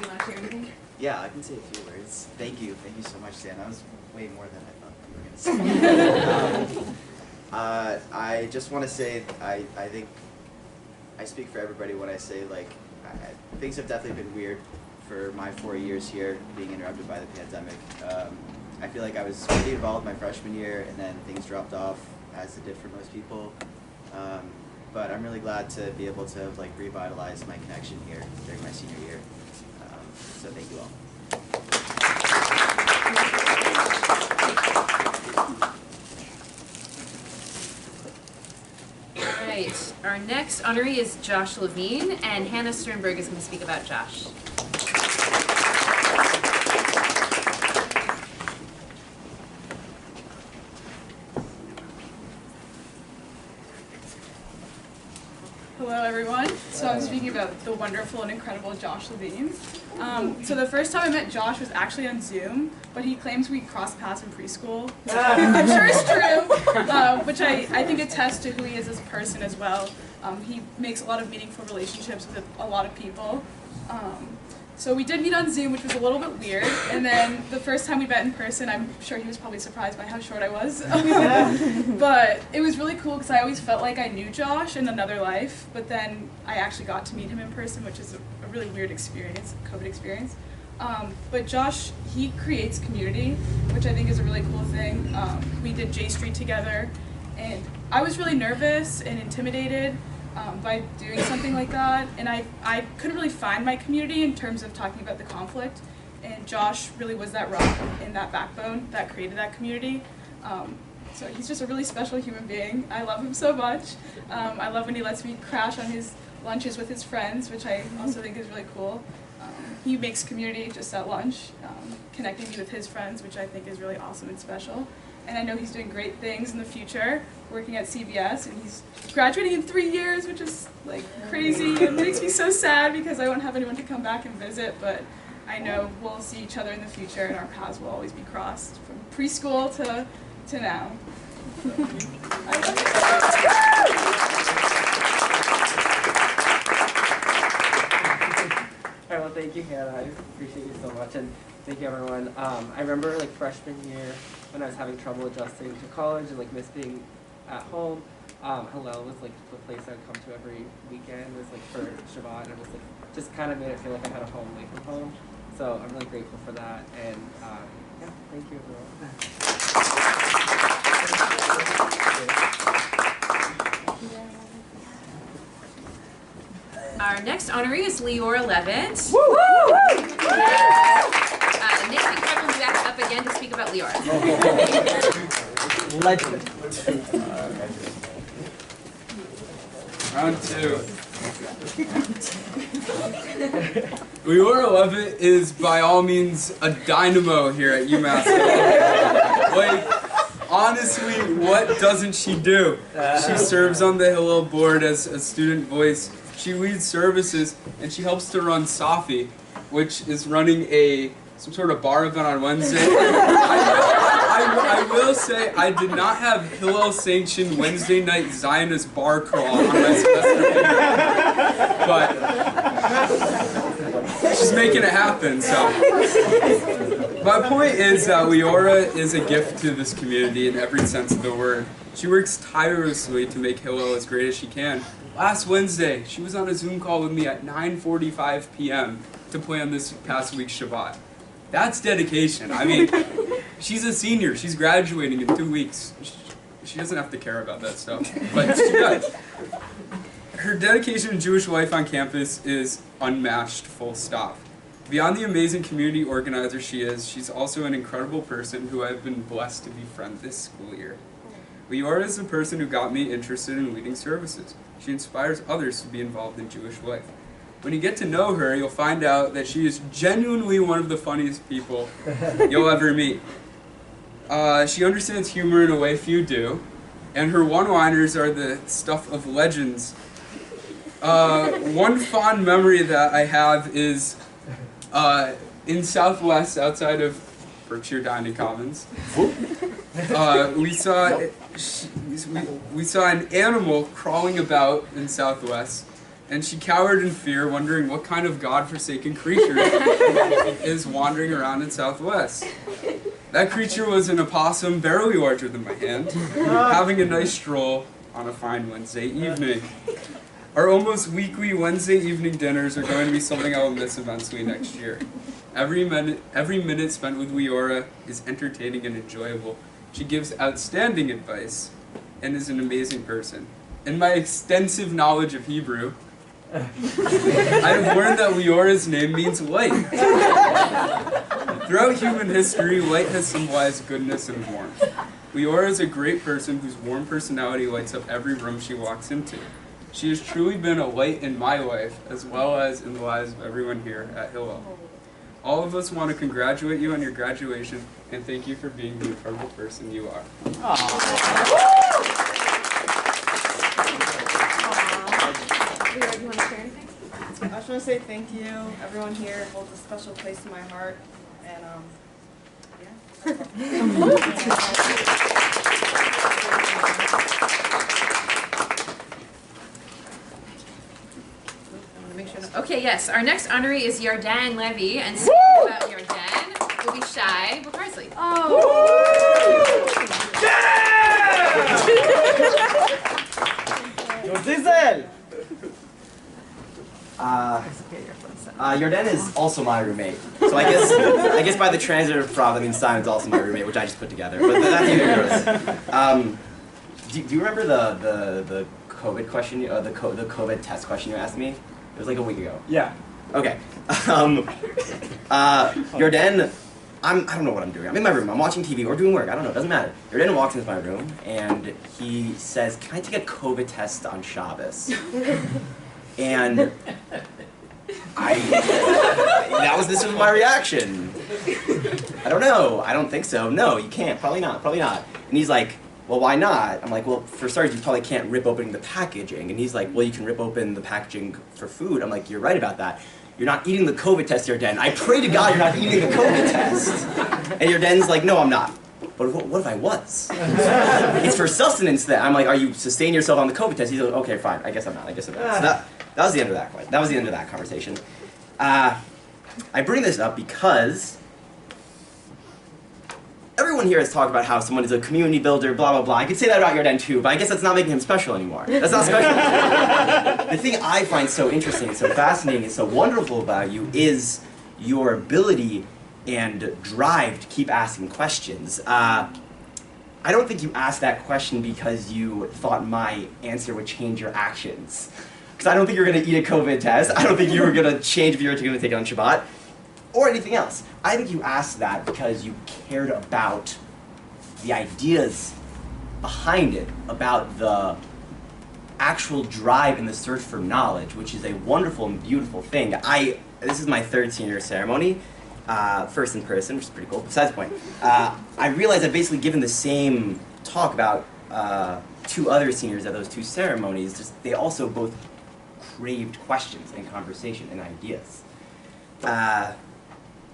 want to share anything? Yeah, I can say a few words. Thank you so much, Dan. That was way more than I thought you were going to say. I just want to say I think I speak for everybody when I say like things have definitely been weird for my 4 years here, being interrupted by the pandemic. I feel like I was pretty involved my freshman year, and then things dropped off as it did for most people. But I'm really glad to be able to like revitalize my connection here during my senior year. So thank you all. All right, our next honoree is Josh Levine, and Hannah Sternberg is going to speak about Josh. Hello everyone. So I'm speaking about the wonderful and incredible Josh Levine. So the first time I met Josh was actually on Zoom, but he claims we crossed paths in preschool. I'm sure it's true, which I think attests to who he is as a person as well. He makes a lot of meaningful relationships with a lot of people. So we did meet on Zoom, which was a little bit weird, and then the first time we met in person, I'm sure he was probably surprised by how short I was. But it was really cool because I always felt like I knew Josh in another life, but then I actually got to meet him in person, which is a really weird experience, COVID experience. But Josh, he creates community, which I think is a really cool thing. We did J Street together, and I was really nervous and intimidated by doing something like that, and I couldn't really find my community in terms of talking about the conflict, and Josh really was that rock and that backbone that created that community. So he's just a really special human being. I love him so much. I love when he lets me crash on his lunches with his friends, which I also think is really cool. He makes community just at lunch, connecting me with his friends, which I think is really awesome and special. And I know he's doing great things in the future, working at CBS, and he's graduating in 3 years, which is like crazy. It makes me so sad because I won't have anyone to come back and visit, but I know we'll see each other in the future and our paths will always be crossed from preschool to now. All right, well, thank you, Hannah. I appreciate you so much, and thank you, everyone. I remember like freshman year when I was having trouble adjusting to college and like miss being at home. Hillel was like the place I'd come to every weekend. It was like for Shabbat, and it was like just kind of made it feel like I had a home away from home. So I'm really grateful for that, and yeah, thank you, everyone. Our next honoree is Leora Levitt. Nick, you can come back up again to speak about Leora. Legend. Round two. Leora Levitt is by all means a dynamo here at UMass Hillel. Like, honestly, what doesn't she do? She serves on the Hillel board as a student voice. She leads services, and she helps to run Safi, which is running some sort of bar event on Wednesday. I will say I did not have Hillel sanctioned Wednesday night Zionist bar crawl on my semester paper, but she's making it happen. So my point is that Leora is a gift to this community in every sense of the word. She works tirelessly to make Hillel as great as she can. Last Wednesday, she was on a Zoom call with me at 9:45 p.m. to plan this past week's Shabbat. That's dedication. I mean, she's a senior. She's graduating in 2 weeks. She doesn't have to care about that stuff, but she does. Her dedication to Jewish life on campus is unmatched, full stop. Beyond the amazing community organizer she is, she's also an incredible person who I've been blessed to befriend this school year. Leora is the person who got me interested in leading services. She inspires others to be involved in Jewish life. When you get to know her, you'll find out that she is genuinely one of the funniest people you'll ever meet. She understands humor in a way few do, and her one-liners are the stuff of legends. One fond memory that I have is in Southwest, outside of Berkshire Dining Commons. We saw an animal crawling about in Southwest, and she cowered in fear, wondering what kind of godforsaken creature is wandering around in Southwest. That creature was an opossum barely larger than my hand, having a nice stroll on a fine Wednesday evening. Our almost weekly Wednesday evening dinners are going to be something I will miss immensely next year. Every minute spent with Leora is entertaining and enjoyable. She gives outstanding advice and is an amazing person. In my extensive knowledge of Hebrew, I have learned that Leora's name means light. Throughout human history, light has symbolized goodness and warmth. Leora is a great person whose warm personality lights up every room she walks into. She has truly been a light in my life, as well as in the lives of everyone here at Hillel. All of us want to congratulate you on your graduation, and thank you for being the incredible person you are. Leora, do you want to share anything? I just want to say thank you. Everyone here holds a special place in my heart, and Okay, yes. Our next honoree is Yardan Levy, and speaking about Yardan will be Shai Bukarsley. Yardan is also my roommate, so I guess by the transitive prob that means Simon's also my roommate, which I just put together. But that's either do you remember the COVID question, the COVID test question you asked me? It was like a week ago. Yeah. Okay. Yardan, I don't know what I'm doing. I'm in my room. I'm watching TV or doing work. I don't know. It doesn't matter. Yardan walks into my room and he says, "Can I take a COVID test on Shabbos?" And this was my reaction. I don't know. I don't think so. No, you can't. Probably not. Probably not. And he's like, "Well, why not?" I'm like, "Well, for starters, you probably can't rip open the packaging." And he's like, "Well, you can rip open the packaging for food." I'm like, "You're right about that. You're not eating the COVID test, Yardan. I pray to God you're not eating the COVID test." And Yardan's like, "No, I'm not." But what if I was? It's for sustenance then. I'm like, "Are you sustaining yourself on the COVID test?" He's like, "Okay, fine. I guess I'm not. I guess I'm not." So that was the end of that. That was the end of that conversation. I bring this up because everyone here has talked about how someone is a community builder, blah, blah, blah. I could say that about Yardan too, but I guess that's not making him special anymore. That's not special. The thing I find so interesting, so fascinating, and so wonderful about you is your ability and drive to keep asking questions. I don't think you asked that question because you thought my answer would change your actions. Because I don't think you're going to eat a COVID test. I don't think you were going to change if you were going to take it on Shabbat. Or anything else. I think you asked that because you cared about the ideas behind it, about the actual drive in the search for knowledge, which is a wonderful and beautiful thing. This is my third senior ceremony, first in person, which is pretty cool. Besides the point, I realized I've basically given the same talk about two other seniors at those two ceremonies. Just they also both craved questions and conversation and ideas.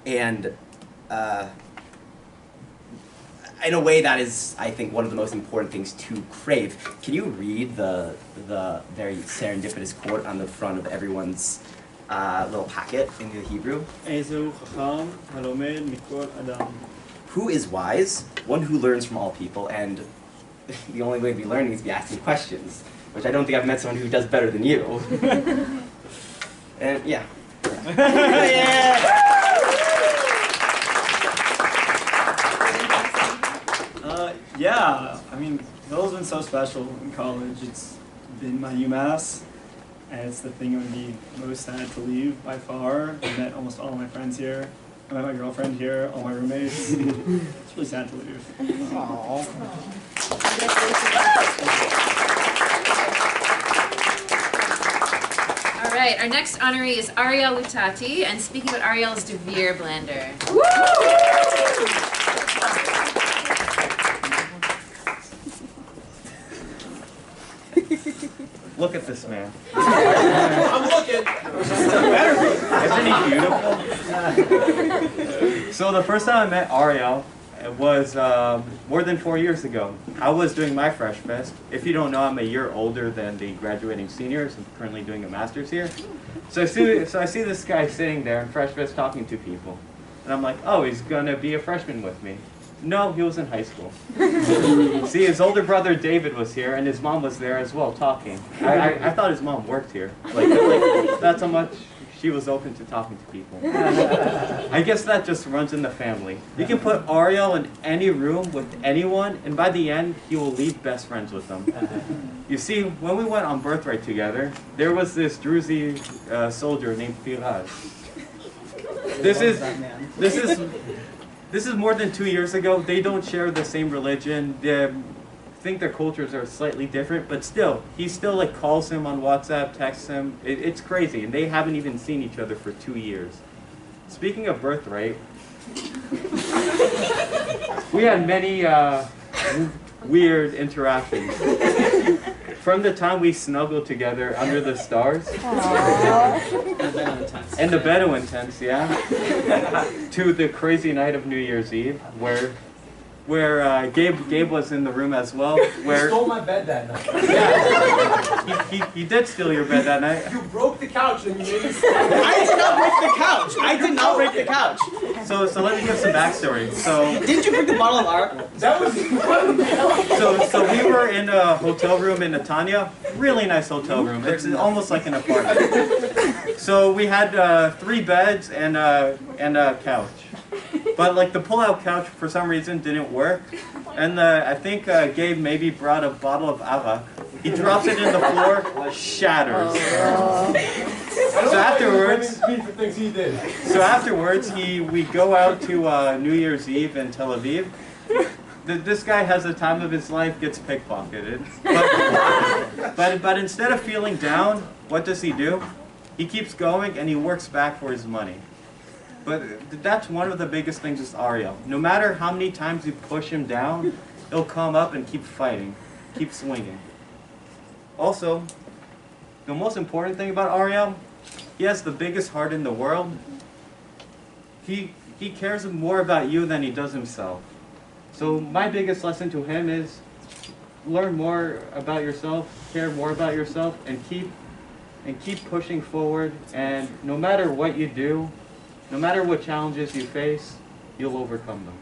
In a way, that is, I think, one of the most important things to crave. Can you read the very serendipitous quote on the front of everyone's little packet in the Hebrew? Who is wise? One who learns from all people, and the only way to be learning is to be asking questions, which I don't think I've met someone who does better than you. And yeah. Yeah, I mean, Hillel's been so special in college. It's been my UMass, and it's the thing I would be most sad to leave by far. I met almost all my friends here. I met my girlfriend here, all my roommates. It's really sad to leave. Aww. All right, our next honoree is Ariel Lutati, and speaking about Ariel is Devere Blander. Look at this man. I'm looking. Isn't he beautiful? So the first time I met Ariel, it was more than 4 years ago. I was doing my Fresh Fest. If you don't know, I'm a year older than the graduating seniors. I'm currently doing a master's here. So I see this guy sitting there in Fresh Fest talking to people. And I'm like, oh, he's going to be a freshman with me. No, he was in high school. See, his older brother David was here, and his mom was there as well, talking. I thought his mom worked here. Like, that's how much she was open to talking to people. I guess that just runs in the family. You can put Ariel in any room with anyone, and by the end, he will leave best friends with them. You see, when we went on Birthright together, there was this Druzy soldier named Firaz. This is more than 2 years ago. They don't share the same religion. They think their cultures are slightly different, but still, he still like calls him on WhatsApp, texts him. It's crazy, and they haven't even seen each other for 2 years. Speaking of Birthright, we had many weird interactions. From the time we snuggled together under the stars, and the Bedouin tents, yeah, to the crazy night of New Year's Eve, where Gabe was in the room as well. Where you stole my bed that night. Yeah, he did steal your bed that night. You broke the couch and you made me. I did not break the couch. I did not break the couch. So let me give some backstory. So didn't you bring the bottle of Ark? That was. So we were in a hotel room in Netanya. Really nice hotel room. It's almost like an apartment. So we had 3 beds and a couch. But like the pull-out couch for some reason didn't work, and I think Gabe maybe brought a bottle of arak. He drops it in the floor, shatters. So afterwards, we go out to New Year's Eve in Tel Aviv. This guy has the time of his life, gets pickpocketed. But instead of feeling down, what does he do? He keeps going and he works back for his money. But that's one of the biggest things with Ariel. No matter how many times you push him down, he'll come up and keep fighting, keep swinging. Also, the most important thing about Ariel, he has the biggest heart in the world. He cares more about you than he does himself. So my biggest lesson to him is learn more about yourself, care more about yourself, and keep pushing forward. And no matter what you do, no matter what challenges you face, you'll overcome them.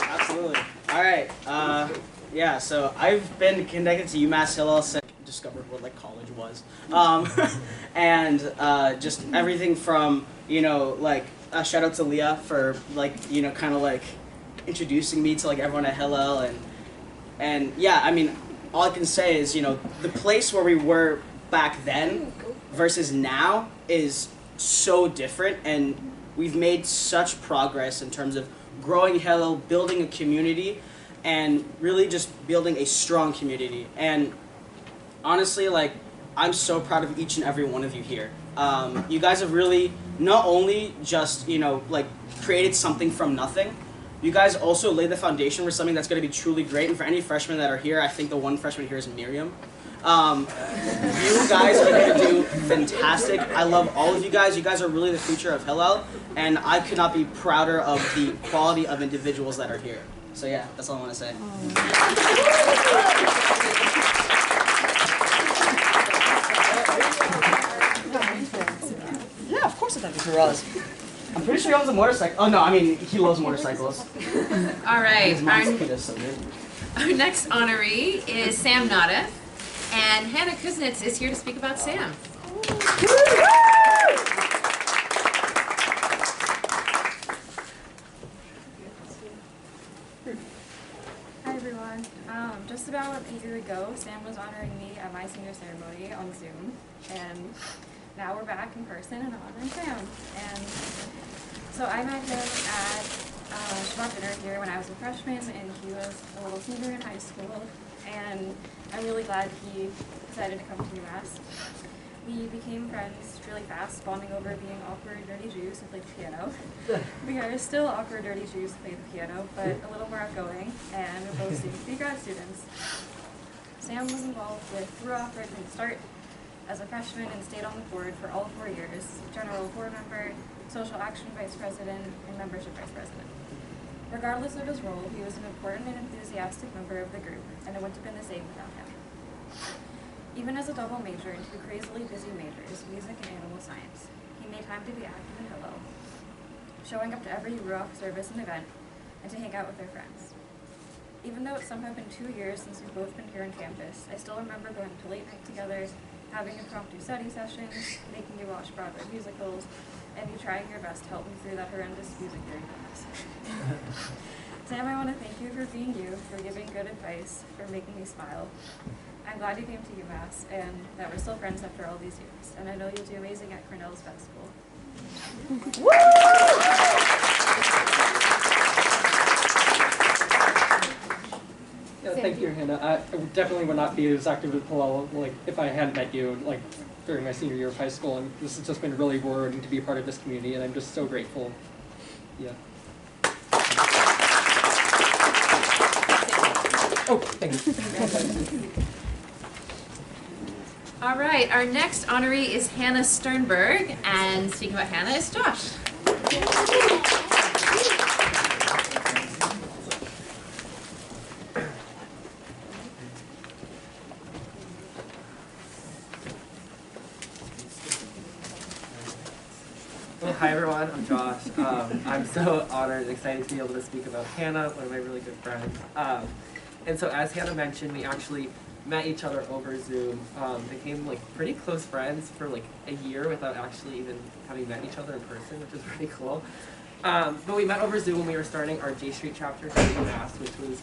Absolutely. All right. Yeah. So I've been connected to UMass Hillel since I discovered what like college was, and just everything from like shout out to Leah for like kind of like introducing me to like everyone at Hillel and yeah, I mean. All I can say is, the place where we were back then versus now is so different, and we've made such progress in terms of growing Hillel, building a community, and really just building a strong community. And honestly, like, I'm so proud of each and every one of you here. You guys have really not only just, like, created something from nothing, you guys also laid the foundation for something that's going to be truly great. And for any freshmen that are here, I think the one freshman here is Miriam. You guys are going to do fantastic. I love all of you guys. You guys are really the future of Hillel. And I could not be prouder of the quality of individuals that are here. So yeah, that's all I want to say. Yeah, of course I thought you Roz. I'm pretty sure he owns a motorcycle. Oh no, I mean, he loves motorcycles. All right, So good. our next honoree is Sam Nada, and Hannah Kuznets is here to speak about Sam. Hi everyone. Just about a year ago, Sam was honoring me at my senior ceremony on Zoom, and now we're back in person and honoring Sam. And so I met him at Shabbat dinner here when I was a freshman, and he was a little senior in high school. And I'm really glad he decided to come to UMass. We became friends really fast, bonding over being awkward, nerdy Jews who played the piano. We are still awkward, nerdy Jews who play the piano, but a little more outgoing, and we're both soon to be grad students. Sam was involved with Ruach right from the start as a freshman and stayed on the board for all 4 years, general board member, social action vice president, and membership vice president. Regardless of his role, he was an important and enthusiastic member of the group, and it wouldn't have been the same without him. Even as a double major in two crazily busy majors, music and animal science, he made time to be active in Hillel, showing up to every Ruach service and event, and to hang out with their friends. Even though it's somehow been 2 years since we've both been here on campus, I still remember going to late night together, having impromptu study sessions, making you watch Broadway musicals, and you trying your best to help me through that horrendous music theory class. Sam, I want to thank you for being you, for giving good advice, for making me smile. I'm glad you came to UMass, and that we're still friends after all these years. And I know you'll do amazing at Cornell's vet school. Yeah, thank you, Hannah. I definitely would not be as active with Hillel like if I hadn't met you like during my senior year of high school, and this has just been really rewarding to be a part of this community, and I'm just so grateful. Yeah. Oh, thank you. All right, our next honoree is Hannah Sternberg, and speaking about Hannah is Josh. Well, hi everyone, I'm Josh. I'm so honored and excited to be able to speak about Hannah, one of my really good friends. And so as Hannah mentioned, we actually met each other over Zoom, became like pretty close friends for like a year without actually even having met each other in person, which is pretty cool. But we met over Zoom when we were starting our J Street chapter here at UMass, which was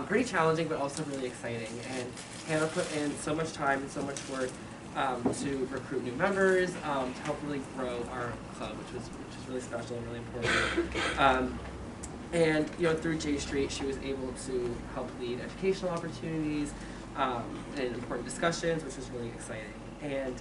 pretty challenging but also really exciting. And Hannah put in so much time and so much work to recruit new members, to help really grow our club, which is really special and really important. And you know, through J Street, she was able to help lead educational opportunities and important discussions, which was really exciting. And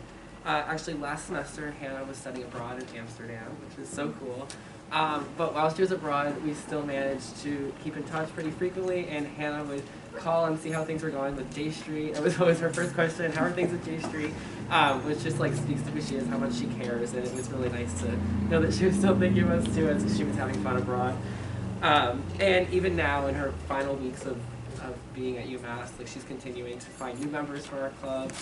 actually, last semester, Hannah was studying abroad in Amsterdam, which was so cool. But while she was abroad, we still managed to keep in touch pretty frequently, and Hannah would call and see how things were going with J Street. It was always her first question, how are things with J Street? Which just like speaks to who she is, how much she cares, and it was really nice to know that she was still thinking of us too as she was having fun abroad. And even now in her final weeks of being at UMass, like she's continuing to find new members for our club.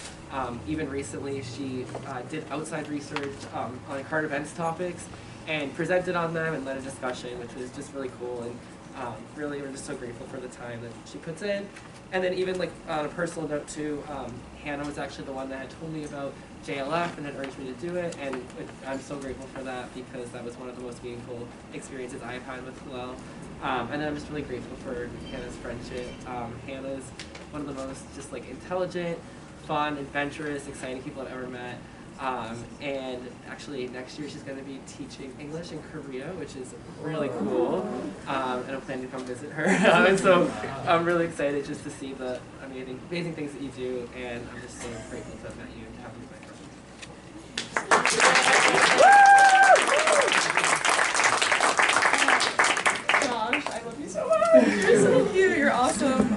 Even recently she did outside research on current events topics and presented on them and led a discussion, which was just really cool, and really we're just so grateful for the time that she puts in. And then even like on a personal note too, Hannah was actually the one that had told me about JLF and had urged me to do it, and I'm so grateful for that because that was one of the most meaningful experiences I've had with Hillel. And then I'm just really grateful for Hannah's friendship. Hannah's one of the most just like intelligent, fun, adventurous, exciting people I've ever met. And actually next year she's going to be teaching English in Korea, which is really cool. And I'm planning to come visit her. And so I'm really excited just to see the amazing things that you do, and I'm just so grateful to have met you and to have you as my friend. Josh, I love you so much. Thank you. You're awesome.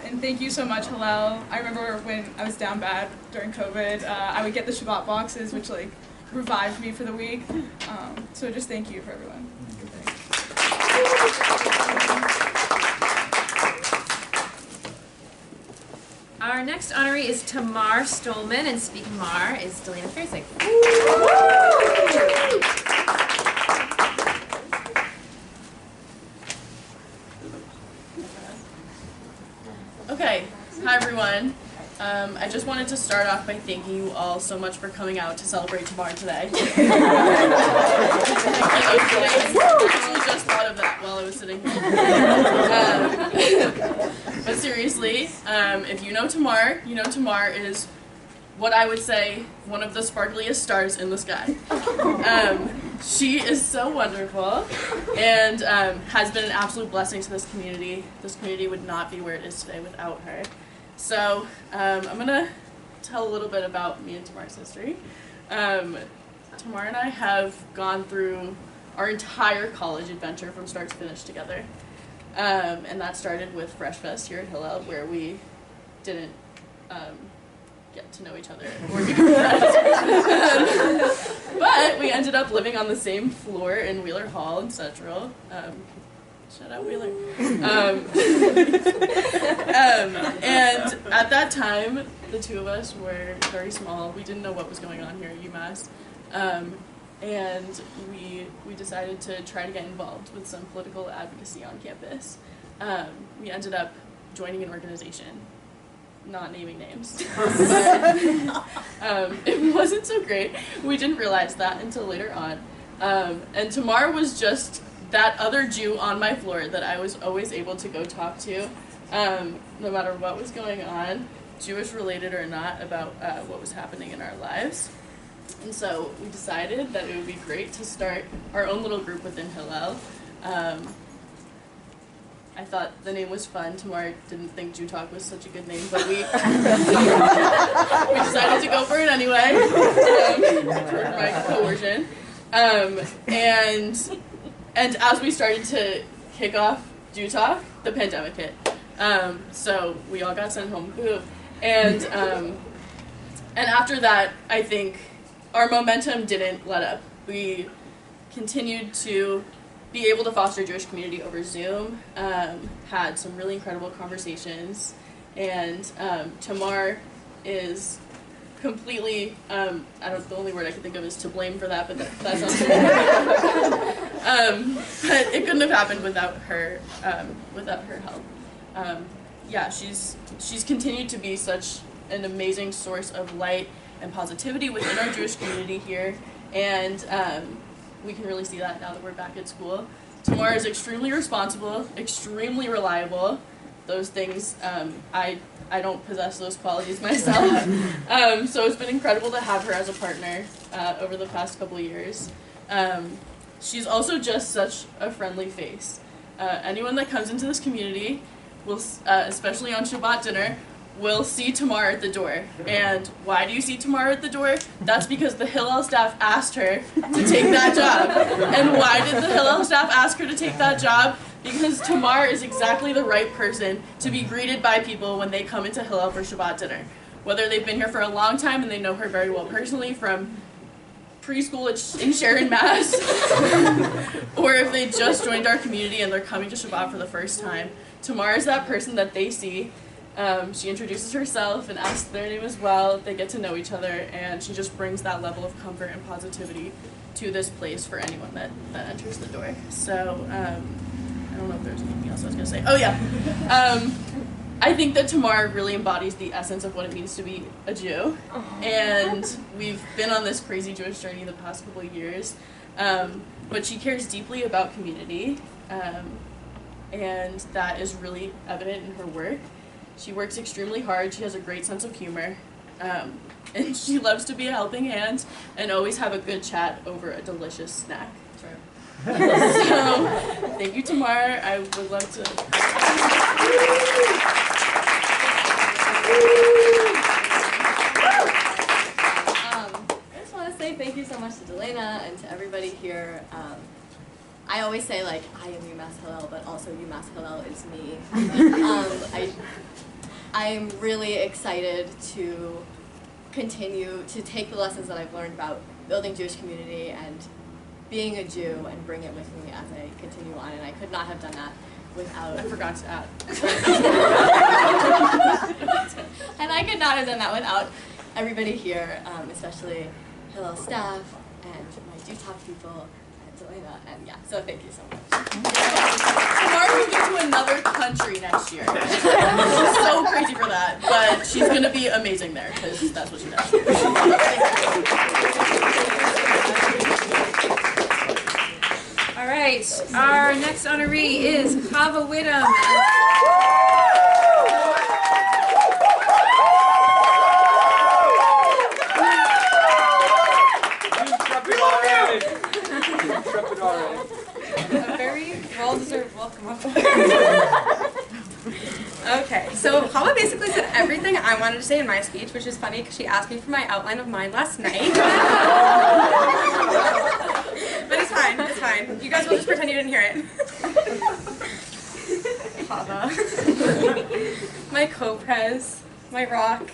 And thank you so much, Hillel. I remember when I was down bad during COVID, I would get the Shabbat boxes, which like revived me for the week. So just thank you for everyone. Our next honoree is Tamar Stolman, and speaking Mar is Delana Fairsick. Okay, hi everyone. I just wanted to start off by thanking you all so much for coming out to celebrate Tamar today. I actually just thought of that while I was sitting here. But seriously, if you know Tamar, you know Tamar is what I would say one of the sparkliest stars in the sky. She is so wonderful and has been an absolute blessing to this community. This community would not be where it is today without her. So I'm going to tell a little bit about me and Tamar's history. Tamar and I have gone through our entire college adventure from start to finish together. And that started with Fresh Fest here at Hillel, where we didn't get to know each other or become friends. But we ended up living on the same floor in Wheeler Hall in Central. Shout out Wheeler. And at that time, the two of us were very small. We didn't know what was going on here at UMass. And we decided to try to get involved with some political advocacy on campus. We ended up joining an organization, not naming names. But, it wasn't so great. We didn't realize that until later on. And Tamar was just that other Jew on my floor that I was always able to go talk to, no matter what was going on, Jewish related or not, about what was happening in our lives. And so we decided that it would be great to start our own little group within Hillel. I thought the name was fun. Tamar didn't think Jew Talk was such a good name, but we decided to go for it anyway, for my coercion. And as we started to kick off Jew Talk, the pandemic hit. So we all got sent home. Boo. And after that, I think our momentum didn't let up. We continued to be able to foster Jewish community over Zoom, had some really incredible conversations, and Tamar is completely, the only word I can think of is to blame for that, but that's not true. But it couldn't have happened without her help. Yeah, she's continued to be such an amazing source of light and positivity within our Jewish community here, and we can really see that now that we're back at school. Tamar is extremely responsible, extremely reliable. Those things, I don't possess those qualities myself. So it's been incredible to have her as a partner over the past couple of years. She's also just such a friendly face. Anyone that comes into this community will, especially on Shabbat dinner, will see Tamar at the door. And why do you see Tamar at the door? That's because the Hillel staff asked her to take that job. And why did the Hillel staff ask her to take that job? Because Tamar is exactly the right person to be greeted by people when they come into Hillel for Shabbat dinner. Whether they've been here for a long time and they know her very well personally from preschool in Sharon, Mass, or if they just joined our community and they're coming to Shabbat for the first time, Tamar is that person that they see. She introduces herself and asks their name as well. They get to know each other, and she just brings that level of comfort and positivity to this place for anyone that enters the door. So, I don't know if there's anything else I was going to say. Oh, yeah. I think that Tamar really embodies the essence of what it means to be a Jew. And we've been on this crazy Jewish journey the past couple of years. But she cares deeply about community, and that is really evident in her work. She works extremely hard. She has a great sense of humor. And she loves to be a helping hand and always have a good chat over a delicious snack. So, thank you, Tamar. I would love to. I just want to say thank you so much to Delana and to everybody here. I always say, like, I am UMass Hillel, but also UMass Hillel is me. I'm really excited to continue to take the lessons that I've learned about building Jewish community and being a Jew and bring it with me as I continue on, and I could not have done that without... I forgot to add. And I could not have done that without everybody here, especially Hillel staff and my Jew Talk people, and Delana, and yeah, so thank you so much. Tamar moving to another country next year. I'm so crazy for that, but she's going to be amazing there, because that's what she does. All right, our next honoree is Chava Whittam. A very well-deserved welcome. Okay, so Chava basically said everything I wanted to say in my speech, which is funny because she asked me for my outline of mine last night. But it's fine, it's fine. You guys will just pretend you didn't hear it. Chava. My co-prez, my rock.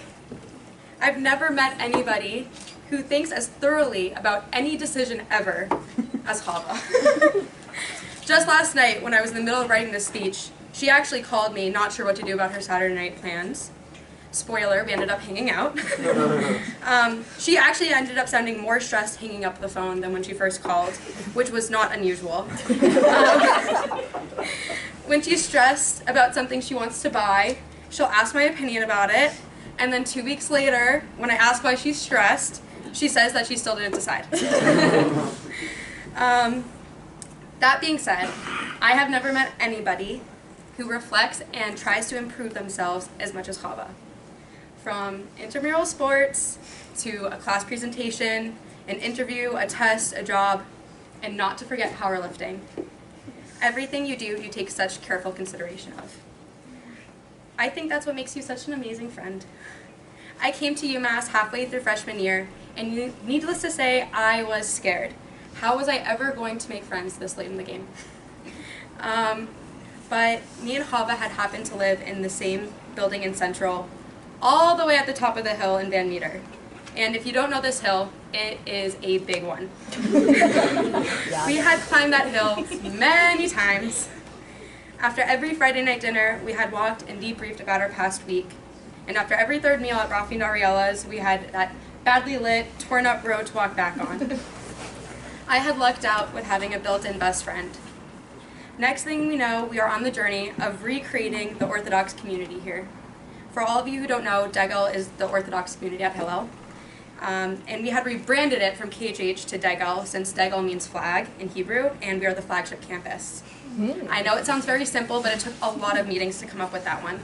I've never met anybody who thinks as thoroughly about any decision ever as Chava. Just last night, when I was in the middle of writing this speech, she actually called me, not sure what to do about her Saturday night plans. Spoiler, we ended up hanging out. She actually ended up sounding more stressed hanging up the phone than when she first called, which was not unusual. When she's stressed about something she wants to buy, she'll ask my opinion about it, and then 2 weeks later, when I ask why she's stressed, she says that she still didn't decide. That being said, I have never met anybody who reflects and tries to improve themselves as much as Chava. From intramural sports to a class presentation, an interview, a test, a job, and not to forget powerlifting. Everything you do, you take such careful consideration of. I think that's what makes you such an amazing friend. I came to UMass halfway through freshman year, and needless to say, I was scared. How was I ever going to make friends this late in the game? But me and Chava had happened to live in the same building in Central, all the way at the top of the hill in Van Meter. And if you don't know this hill, it is a big one. We had climbed that hill many times. After every Friday night dinner, we had walked and debriefed about our past week. And after every third meal at Rafi and Ariella's, we had that badly lit, torn up road to walk back on. I had lucked out with having a built-in best friend. Next thing we know, we are on the journey of recreating the Orthodox community here. For all of you who don't know, Degel is the Orthodox community at Hillel. And we had rebranded it from KHH to Degel, since Degel means flag in Hebrew, and we are the flagship campus. I know it sounds very simple, but it took a lot of meetings to come up with that one.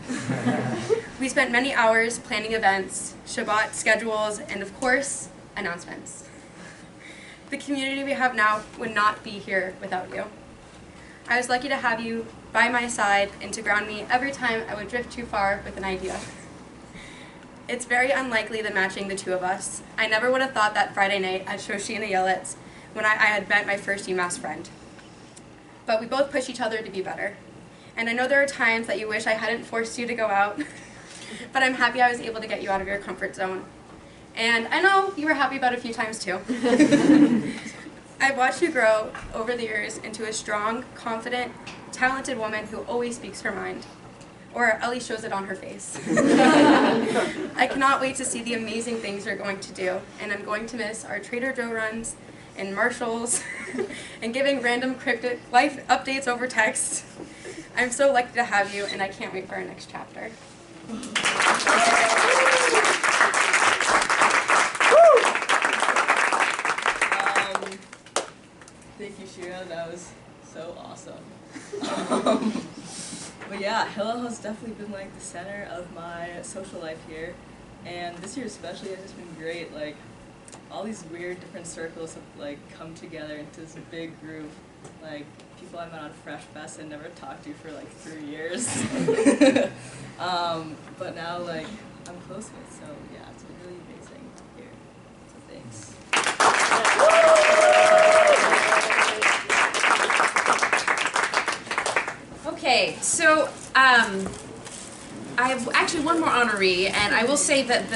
We spent many hours planning events, Shabbat schedules, and of course, announcements. The community we have now would not be here without you. I was lucky to have you by my side and to ground me every time I would drift too far with an idea. It's very unlikely the matching the two of us. I never would have thought that Friday night at Shoshana Yelitz when I had met my first UMass friend. But we both push each other to be better. And I know there are times that you wish I hadn't forced you to go out, but I'm happy I was able to get you out of your comfort zone. And I know you were happy about a few times too. I've watched you grow over the years into a strong, confident, talented woman who always speaks her mind. Or at least shows it on her face. I cannot wait to see the amazing things you're going to do, and I'm going to miss our Trader Joe runs and Marshalls and giving random cryptic life updates over text. I'm so lucky to have you, and I can't wait for our next chapter. Thank you, Shira. That was so awesome. But yeah, Hillel has definitely been like the center of my social life here, and this year especially has just been great. Like all these weird different circles have like come together into this big group. Like people I met on Fresh Fest and never talked to for like 3 years. But now like I'm close with, so yeah, it's been really amazing here. So thanks. Okay, so I have actually one more honoree, and I will say that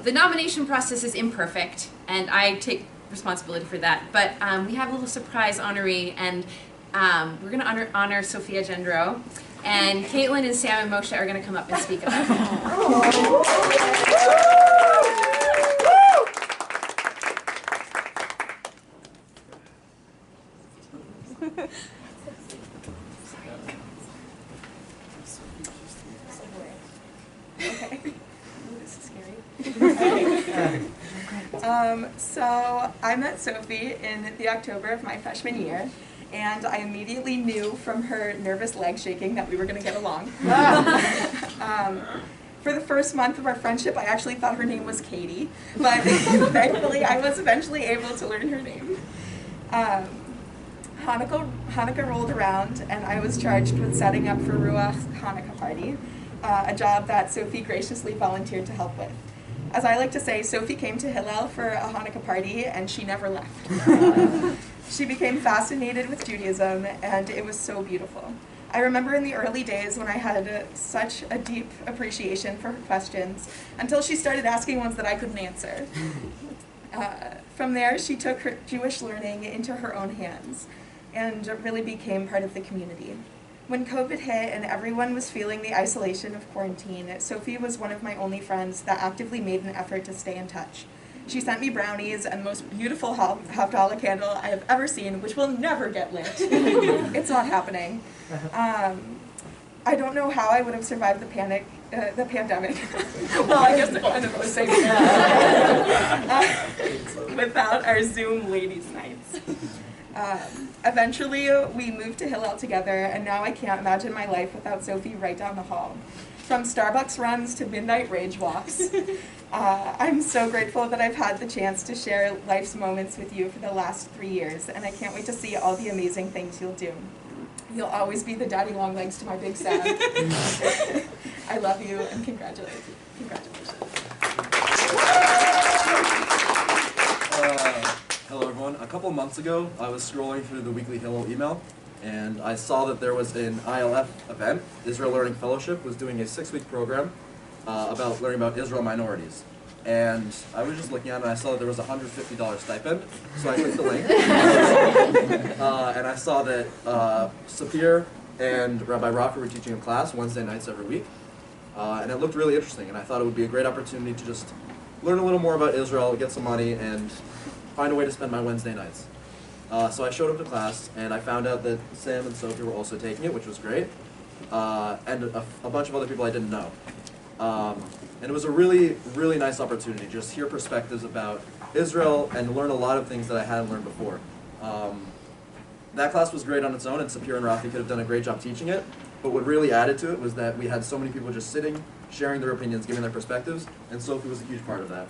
the nomination process is imperfect, and I take responsibility for that. But we have a little surprise honoree, and we're going to honor Sophia Gendro, and Caitlin and Sam and Moshe are going to come up and speak about it. Okay. Ooh, this is scary. So I met Sophie in the October of my freshman year, and I immediately knew from her nervous leg shaking that we were going to get along. For the first month of our friendship, I actually thought her name was Katie, but thankfully I was eventually able to learn her name. Hanukkah rolled around, and I was charged with setting up for Ruach Hanukkah party, a job that Sophie graciously volunteered to help with. As I like to say, Sophie came to Hillel for a Hanukkah party, and she never left. She became fascinated with Judaism, and it was so beautiful. I remember in the early days when I had such a deep appreciation for her questions, until she started asking ones that I couldn't answer. From there, she took her Jewish learning into her own hands. and really became part of the community. When COVID hit and everyone was feeling the isolation of quarantine, Sophie was one of my only friends that actively made an effort to stay in touch. She sent me brownies and the most beautiful Havdalah candle I have ever seen, which will never get lit. It's not happening. I don't know how I would have survived the pandemic. Well, I guess kind of the same without our Zoom ladies' nights. Eventually, we moved to Hillel together, and now I can't imagine my life without Sophie right down the hall. From Starbucks runs to midnight rage walks. I'm so grateful that I've had the chance to share life's moments with you for the last 3 years, and I can't wait to see all the amazing things you'll do. You'll always be the daddy long legs to my big Sam. I love you, and congratulations. Hello everyone. A couple months ago, I was scrolling through the weekly Hillel email, and I saw that there was an ILF event. Israel Learning Fellowship was doing a 6-week program about learning about Israel minorities. And I was just looking at it, and I saw that there was a $150 stipend, so I clicked the link. And I saw that Sapir and Rabbi Rocker were teaching a class Wednesday nights every week. And it looked really interesting, and I thought it would be a great opportunity to just learn a little more about Israel, get some money, and find a way to spend my Wednesday nights. So I showed up to class, and I found out that Sam and Sophie were also taking it, which was great, and a bunch of other people I didn't know. And it was a really, really nice opportunity to just hear perspectives about Israel and learn a lot of things that I hadn't learned before. That class was great on its own, and Sapir and Rafi could have done a great job teaching it, but what really added to it was that we had so many people just sitting, sharing their opinions, giving their perspectives, and Sophie was a huge part of that.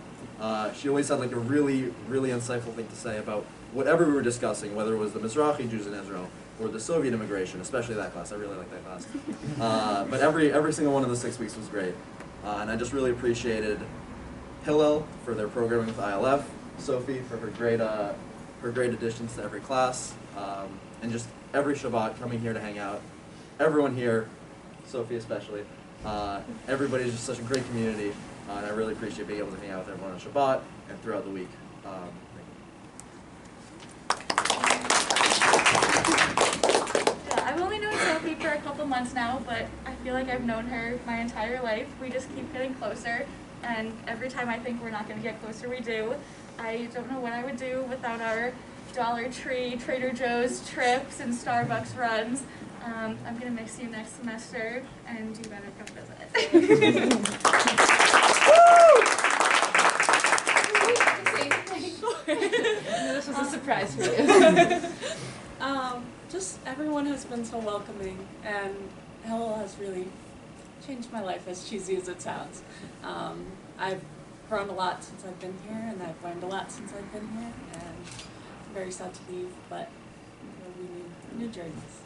She always had like a really, really insightful thing to say about whatever we were discussing, whether it was the Mizrahi Jews in Israel or the Soviet immigration, especially that class. I really liked that class. But every single one of the 6 weeks was great. And I just really appreciated Hillel for their programming with ILF, Sophie for her great additions to every class, and just every Shabbat coming here to hang out. Everyone here, Sophie especially, everybody's just such a great community, and I really appreciate being able to hang out with everyone on Shabbat and throughout the week. I've only known Sophie for a couple months now, but I feel like I've known her my entire life. We just keep getting closer, and every time I think we're not going to get closer, we do. I don't know what I would do without our Dollar Tree, Trader Joe's trips, and Starbucks runs. I'm going to miss you next semester, and you better come visit. This was a surprise for you. Just everyone has been so welcoming, and Hillel has really changed my life, as cheesy as it sounds. I've grown a lot since I've been here, and I've learned a lot since I've been here, and I'm very sad to leave, but we need new journeys.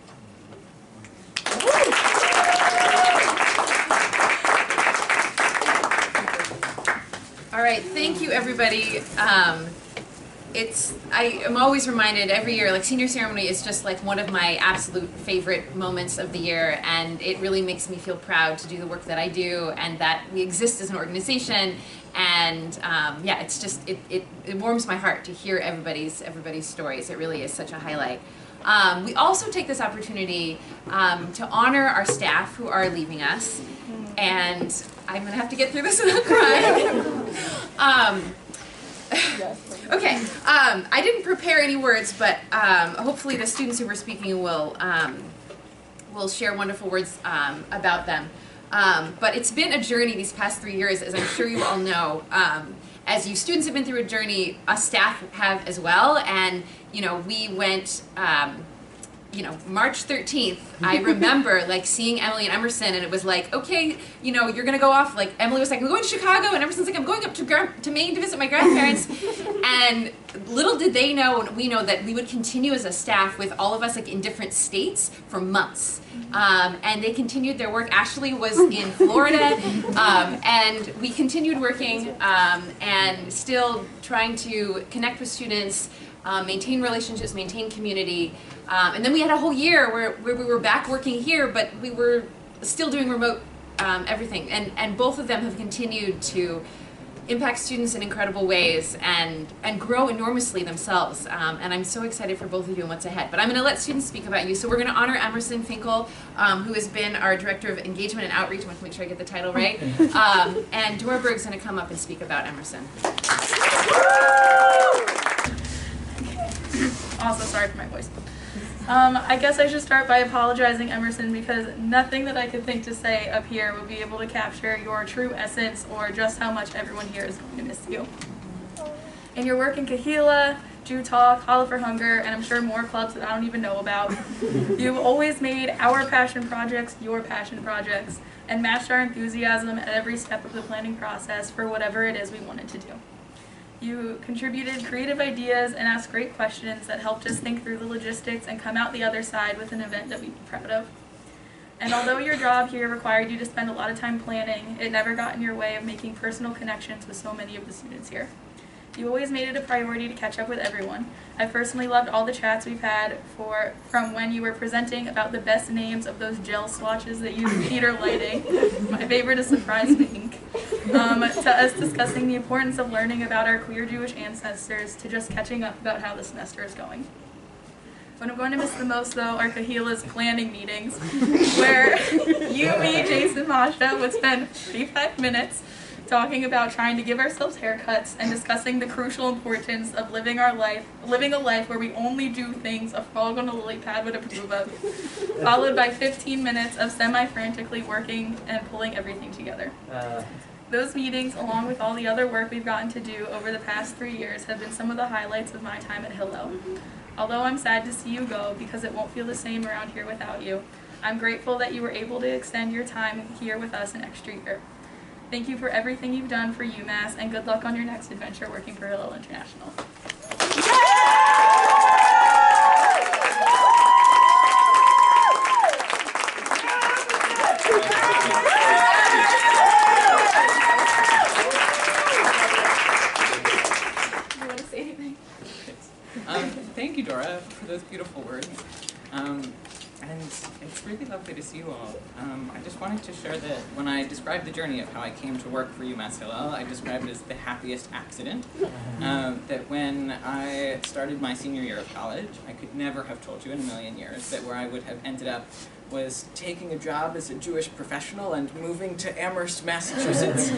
All right, thank you everybody. I am always reminded every year, like senior ceremony is just like one of my absolute favorite moments of the year, and it really makes me feel proud to do the work that I do and that we exist as an organization. And yeah, it's just, it warms my heart to hear everybody's stories. It really is such a highlight. We also take this opportunity to honor our staff who are leaving us, and I'm gonna have to get through this without crying. Okay, I didn't prepare any words, but hopefully the students who were speaking will share wonderful words about them. But it's been a journey these past 3 years, as I'm sure you all know. As you students have been through a journey, us staff have as well, and you know, we went, you know, March 13th, I remember like seeing Emily and Emerson, and it was like, okay, you know, you're gonna go off, like Emily was like, I'm going to Chicago, and Emerson's like, I'm going up to Maine to visit my grandparents. And little did they know, and we know, that we would continue as a staff with all of us like in different states for months. And they continued their work. Ashley was in Florida, and we continued working and still trying to connect with students, maintain relationships, maintain community. And then we had a whole year where we were back working here, but we were still doing remote everything. And both of them have continued to impact students in incredible ways and grow enormously themselves. And I'm so excited for both of you and what's ahead. But I'm going to let students speak about you. So we're going to honor Emerson Finkel, who has been our Director of Engagement and Outreach. I want to make sure I get the title right. And Dora Berg's going to come up and speak about Emerson. Also, sorry for my voice. I guess I should start by apologizing, Emerson, because nothing that I could think to say up here would be able to capture your true essence or just how much everyone here is going to miss you. In your work in Kahila, Jew Talk, Hollow for Hunger, and I'm sure more clubs that I don't even know about, you've always made our passion projects your passion projects and matched our enthusiasm at every step of the planning process for whatever it is we wanted to do. You contributed creative ideas and asked great questions that helped us think through the logistics and come out the other side with an event that we'd be proud of. And although your job here required you to spend a lot of time planning, it never got in your way of making personal connections with so many of the students here. You always made it a priority to catch up with everyone. I personally loved all the chats we've had from when you were presenting about the best names of those gel swatches that use Peter lighting. My favorite is Surprise Pink. To us discussing the importance of learning about our queer Jewish ancestors, to just catching up about how the semester is going. What I'm going to miss the most, though, are Kahila's planning meetings, where you, me, Jason, Masha would spend 45 minutes talking about trying to give ourselves haircuts and discussing the crucial importance of living a life where we only do things a frog on a lily pad would approve of, followed by 15 minutes of semi-frantically working and pulling everything together. Those meetings, along with all the other work we've gotten to do over the past 3 years, have been some of the highlights of my time at Hillel. Although I'm sad to see you go because it won't feel the same around here without you, I'm grateful that you were able to extend your time here with us an extra year. Thank you for everything you've done for UMass, and good luck on your next adventure working for Hillel International. You want to say anything? Thank you, Dora, for those beautiful words. And it's really lovely to see you all. I just wanted to share that when I described the journey of how I came to work for UMass Hillel, I described it as the happiest accident. That when I started my senior year of college, I could never have told you in a million years that where I would have ended up was taking a job as a Jewish professional and moving to Amherst, Massachusetts.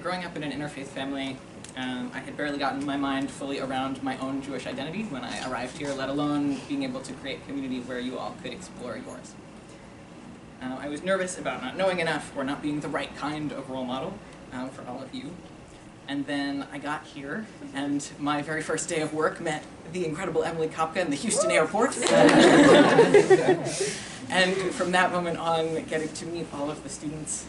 Growing up in an interfaith family, I had barely gotten my mind fully around my own Jewish identity when I arrived here, let alone being able to create a community where you all could explore yours. I was nervous about not knowing enough or not being the right kind of role model for all of you. And then I got here, and my very first day of work met the incredible Emily Kopka in the Houston airport. And from that moment on, getting to meet all of the students,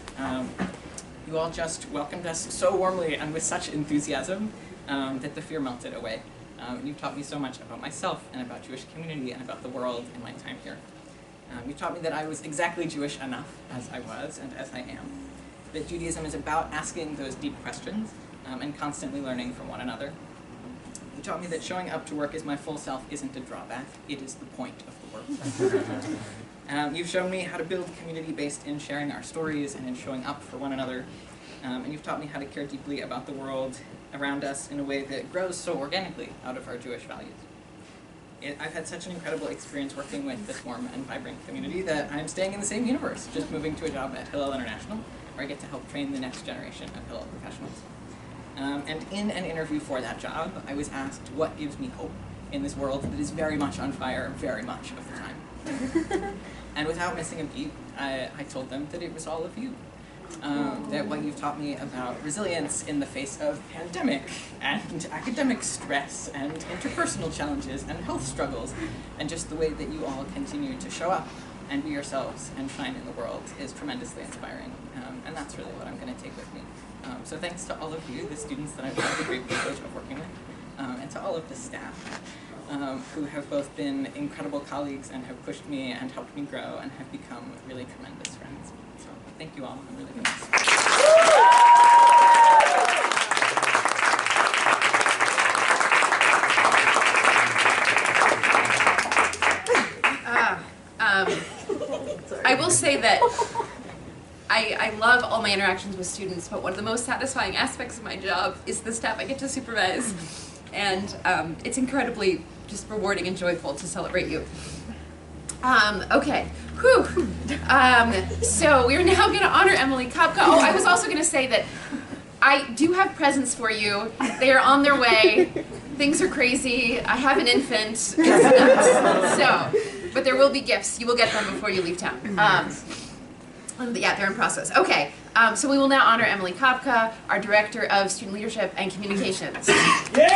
you all just welcomed us so warmly and with such enthusiasm that the fear melted away. And you've taught me so much about myself and about Jewish community and about the world in my time here. You've taught me that I was exactly Jewish enough as I was and as I am. That Judaism is about asking those deep questions and constantly learning from one another. You taught me that showing up to work as my full self isn't a drawback, it is the point of the work. You've shown me how to build community based in sharing our stories and in showing up for one another. And you've taught me how to care deeply about the world around us in a way that grows so organically out of our Jewish values. I've had such an incredible experience working with this warm and vibrant community that I'm staying in the same universe, just moving to a job at Hillel International, where I get to help train the next generation of Hillel professionals. And in an interview for that job, I was asked what gives me hope in this world that is very much on fire very much of the time. And without missing a beat, I told them that it was all of you. That what you've taught me about resilience in the face of pandemic and academic stress and interpersonal challenges and health struggles, and just the way that you all continue to show up and be yourselves and shine in the world is tremendously inspiring. And that's really what I'm going to take with me. So thanks to all of you, the students that I've had the great privilege of working with, and to all of the staff who have both been incredible colleagues and have pushed me and helped me grow and have become really tremendous friends. So thank you all. I'm really going to miss I will say that I love all my interactions with students, but one of the most satisfying aspects of my job is the staff I get to supervise. And it's incredibly just rewarding and joyful to celebrate you. Okay, whew. So we're now going to honor Emily Kopka. Oh, I was also going to say that I do have presents for you. They are on their way. Things are crazy. I have an infant. It's nuts. So, but there will be gifts. You will get them before you leave town. Yeah, they're in process. Okay, so we will now honor Emily Kopka, our Director of Student Leadership and Communications. Hey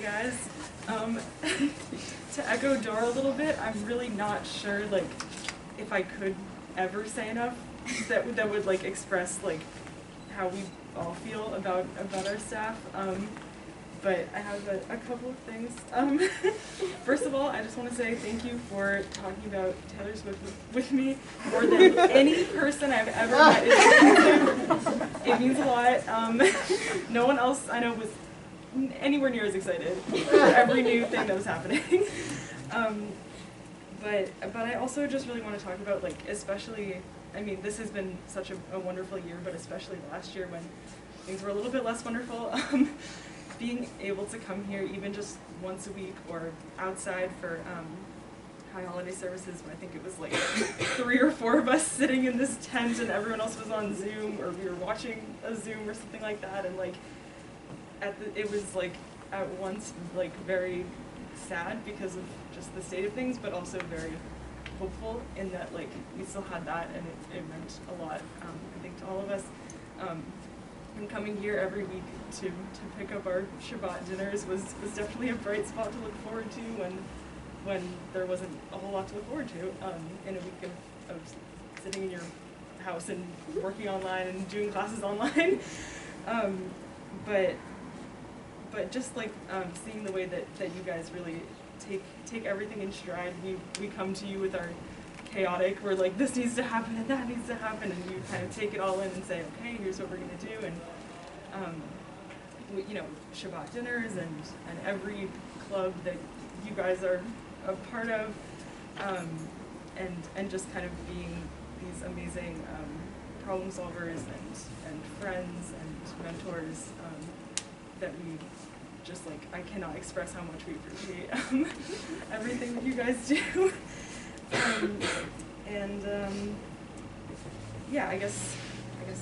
guys, to echo Dora a little bit, I'm really not sure like if I could ever say enough that would like express like how we all feel about our staff. But I have a couple of things. First of all, I just want to say thank you for talking about Taylor Swift with me more than any person I've ever met. It means a lot. No one else I know was anywhere near as excited for every new thing that was happening. But I also just really want to talk about like especially, I mean this has been such a wonderful year, but especially last year when things were a little bit less wonderful. Being able to come here even just once a week or outside for high holiday services when I think it was like 3 or 4 of us sitting in this tent and everyone else was on Zoom or we were watching a Zoom or something like that, and like it was like at once like very sad because of just the state of things, but also very hopeful in that like we still had that, and it meant a lot I think to all of us. And coming here every week to pick up our Shabbat dinners was definitely a bright spot to look forward to when there wasn't a whole lot to look forward to in a week of sitting in your house and working online and doing classes online. But just like seeing the way that you guys really take everything in stride. We come to you with our chaotic, we're like, this needs to happen and that needs to happen, and you kind of take it all in and say, okay, here's what we're going to do, and you know, Shabbat dinners and every club that you guys are a part of, and just kind of being these amazing problem solvers and friends and mentors that we just like, I cannot express how much we appreciate everything that you guys do. Yeah, I guess that's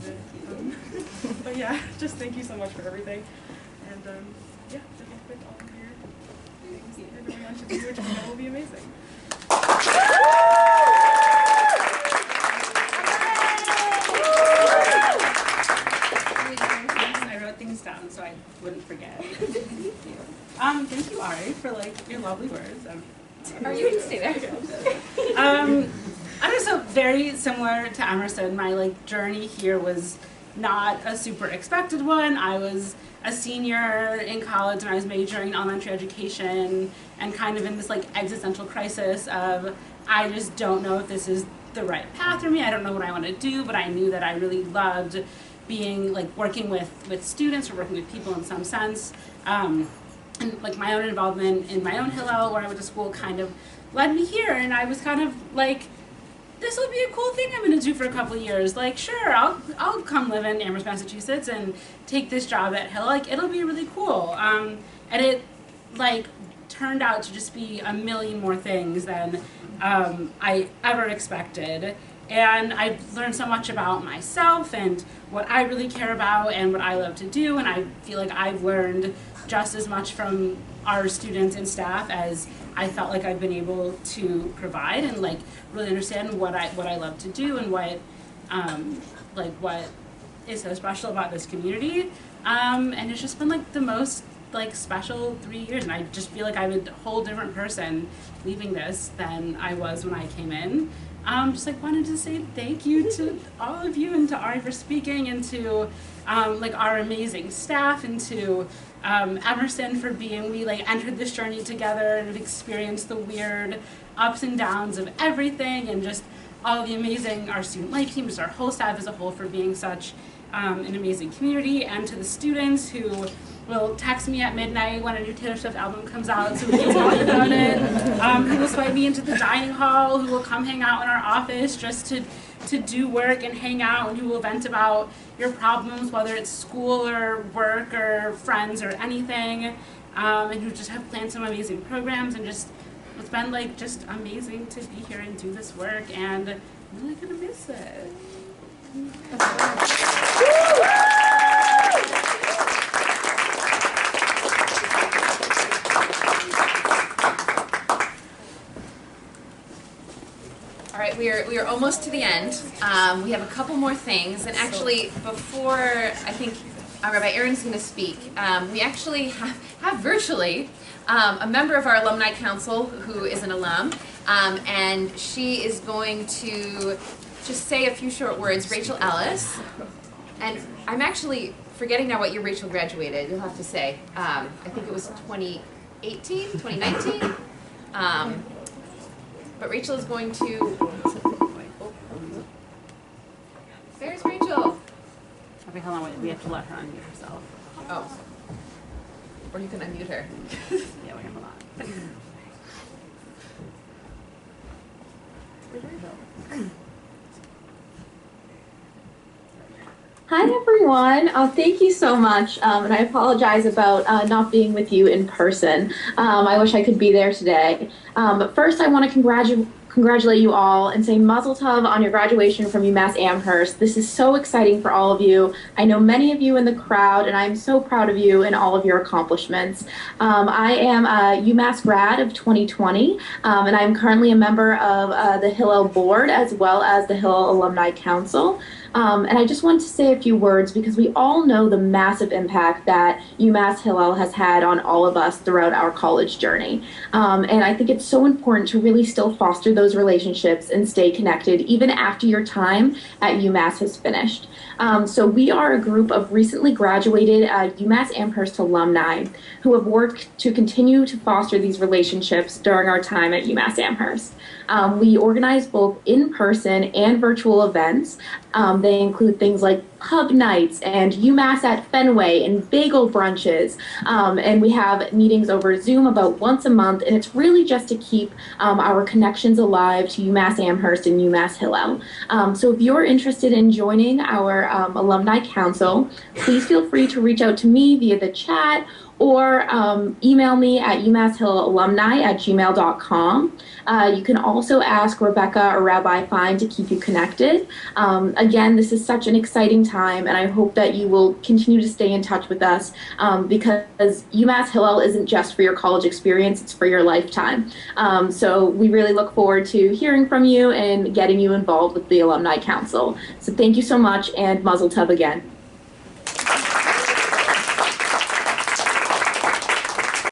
it. But yeah, just thank you so much for everything, and yeah, good luck with all of your things that you're going on to do, which I know will be amazing. I wrote things down so I wouldn't forget. Thank you, Ari, for like your lovely words. Are you can stay there? I was so very similar to Emerson. My like journey here was not a super expected one. I was a senior in college and I was majoring in elementary education and kind of in this like existential crisis of I just don't know if this is the right path for me. I don't know what I want to do, but I knew that I really loved being like working with students or working with people in some sense. And like my own involvement in my own Hillel where I went to school kind of led me here, and I was kind of like, this would be a cool thing I'm going to do for a couple of years. Like, sure, I'll come live in Amherst, Massachusetts and take this job at Hillel. Like, it'll be really cool. And it like turned out to just be a million more things than I ever expected. And I've learned so much about myself and what I really care about and what I love to do, and I feel like I've learned just as much from our students and staff as I felt like I've been able to provide, and like really understand what I love to do and what is so special about this community. And it's just been like the most like special 3 years, and I just feel like I'm a whole different person leaving this than I was when I came in. Just like wanted to say thank you to all of you and to Ari for speaking, and to like our amazing staff, and to Emerson for being, we like entered this journey together and have experienced the weird ups and downs of everything, and just all the amazing, our student life team, just our whole staff as a whole for being such an amazing community, and to the students who will text me at midnight when a new Taylor Swift album comes out so we can talk about it, who will swipe me into the dining hall, who will come hang out in our office just to do work and hang out, and who will vent about your problems, whether it's school or work or friends or anything, and who just have planned some amazing programs, and just it's been like just amazing to be here and do this work, and I'm really gonna miss it. All right, we are almost to the end. We have a couple more things, and actually, before I think Rabbi Aaron's going to speak, we actually have virtually a member of our alumni council who is an alum, and she is going to just say a few short words. Rachel Ellis, and I'm actually forgetting now what year Rachel graduated. You'll have to say. I think it was 2018, 2019. But Rachel is going to. There's Rachel. Okay, hold on, wait, we have to let her unmute herself. Oh. Or you can unmute her. Yeah, wait, hold on. Where's Rachel? Hi everyone, thank you so much, and I apologize about not being with you in person. I wish I could be there today. But first I want to congratulate you all and say Mazel Tov on your graduation from UMass Amherst. This is so exciting for all of you. I know many of you in the crowd, and I'm so proud of you and all of your accomplishments. I am a UMass grad of 2020, and I'm currently a member of the Hillel board as well as the Hillel Alumni Council. And I just want to say a few words because we all know the massive impact that UMass Hillel has had on all of us throughout our college journey. And I think it's so important to really still foster those relationships and stay connected even after your time at UMass has finished. So we are a group of recently graduated UMass Amherst alumni who have worked to continue to foster these relationships during our time at UMass Amherst. We organize both in-person and virtual events. They include things like pub nights and UMass at Fenway and bagel brunches. And we have meetings over Zoom about once a month, and it's really just to keep our connections alive to UMass Amherst and UMass Hillel. So if you're interested in joining our alumni council, please feel free to reach out to me via the chat or email me at umasshillelalumni@gmail.com. You can also ask Rebecca or Rabbi Fine to keep you connected. Again, this is such an exciting time, and I hope that you will continue to stay in touch with us because UMass Hillel isn't just for your college experience, it's for your lifetime. So we really look forward to hearing from you and getting you involved with the Alumni Council. So thank you so much, and Mazel Tov again.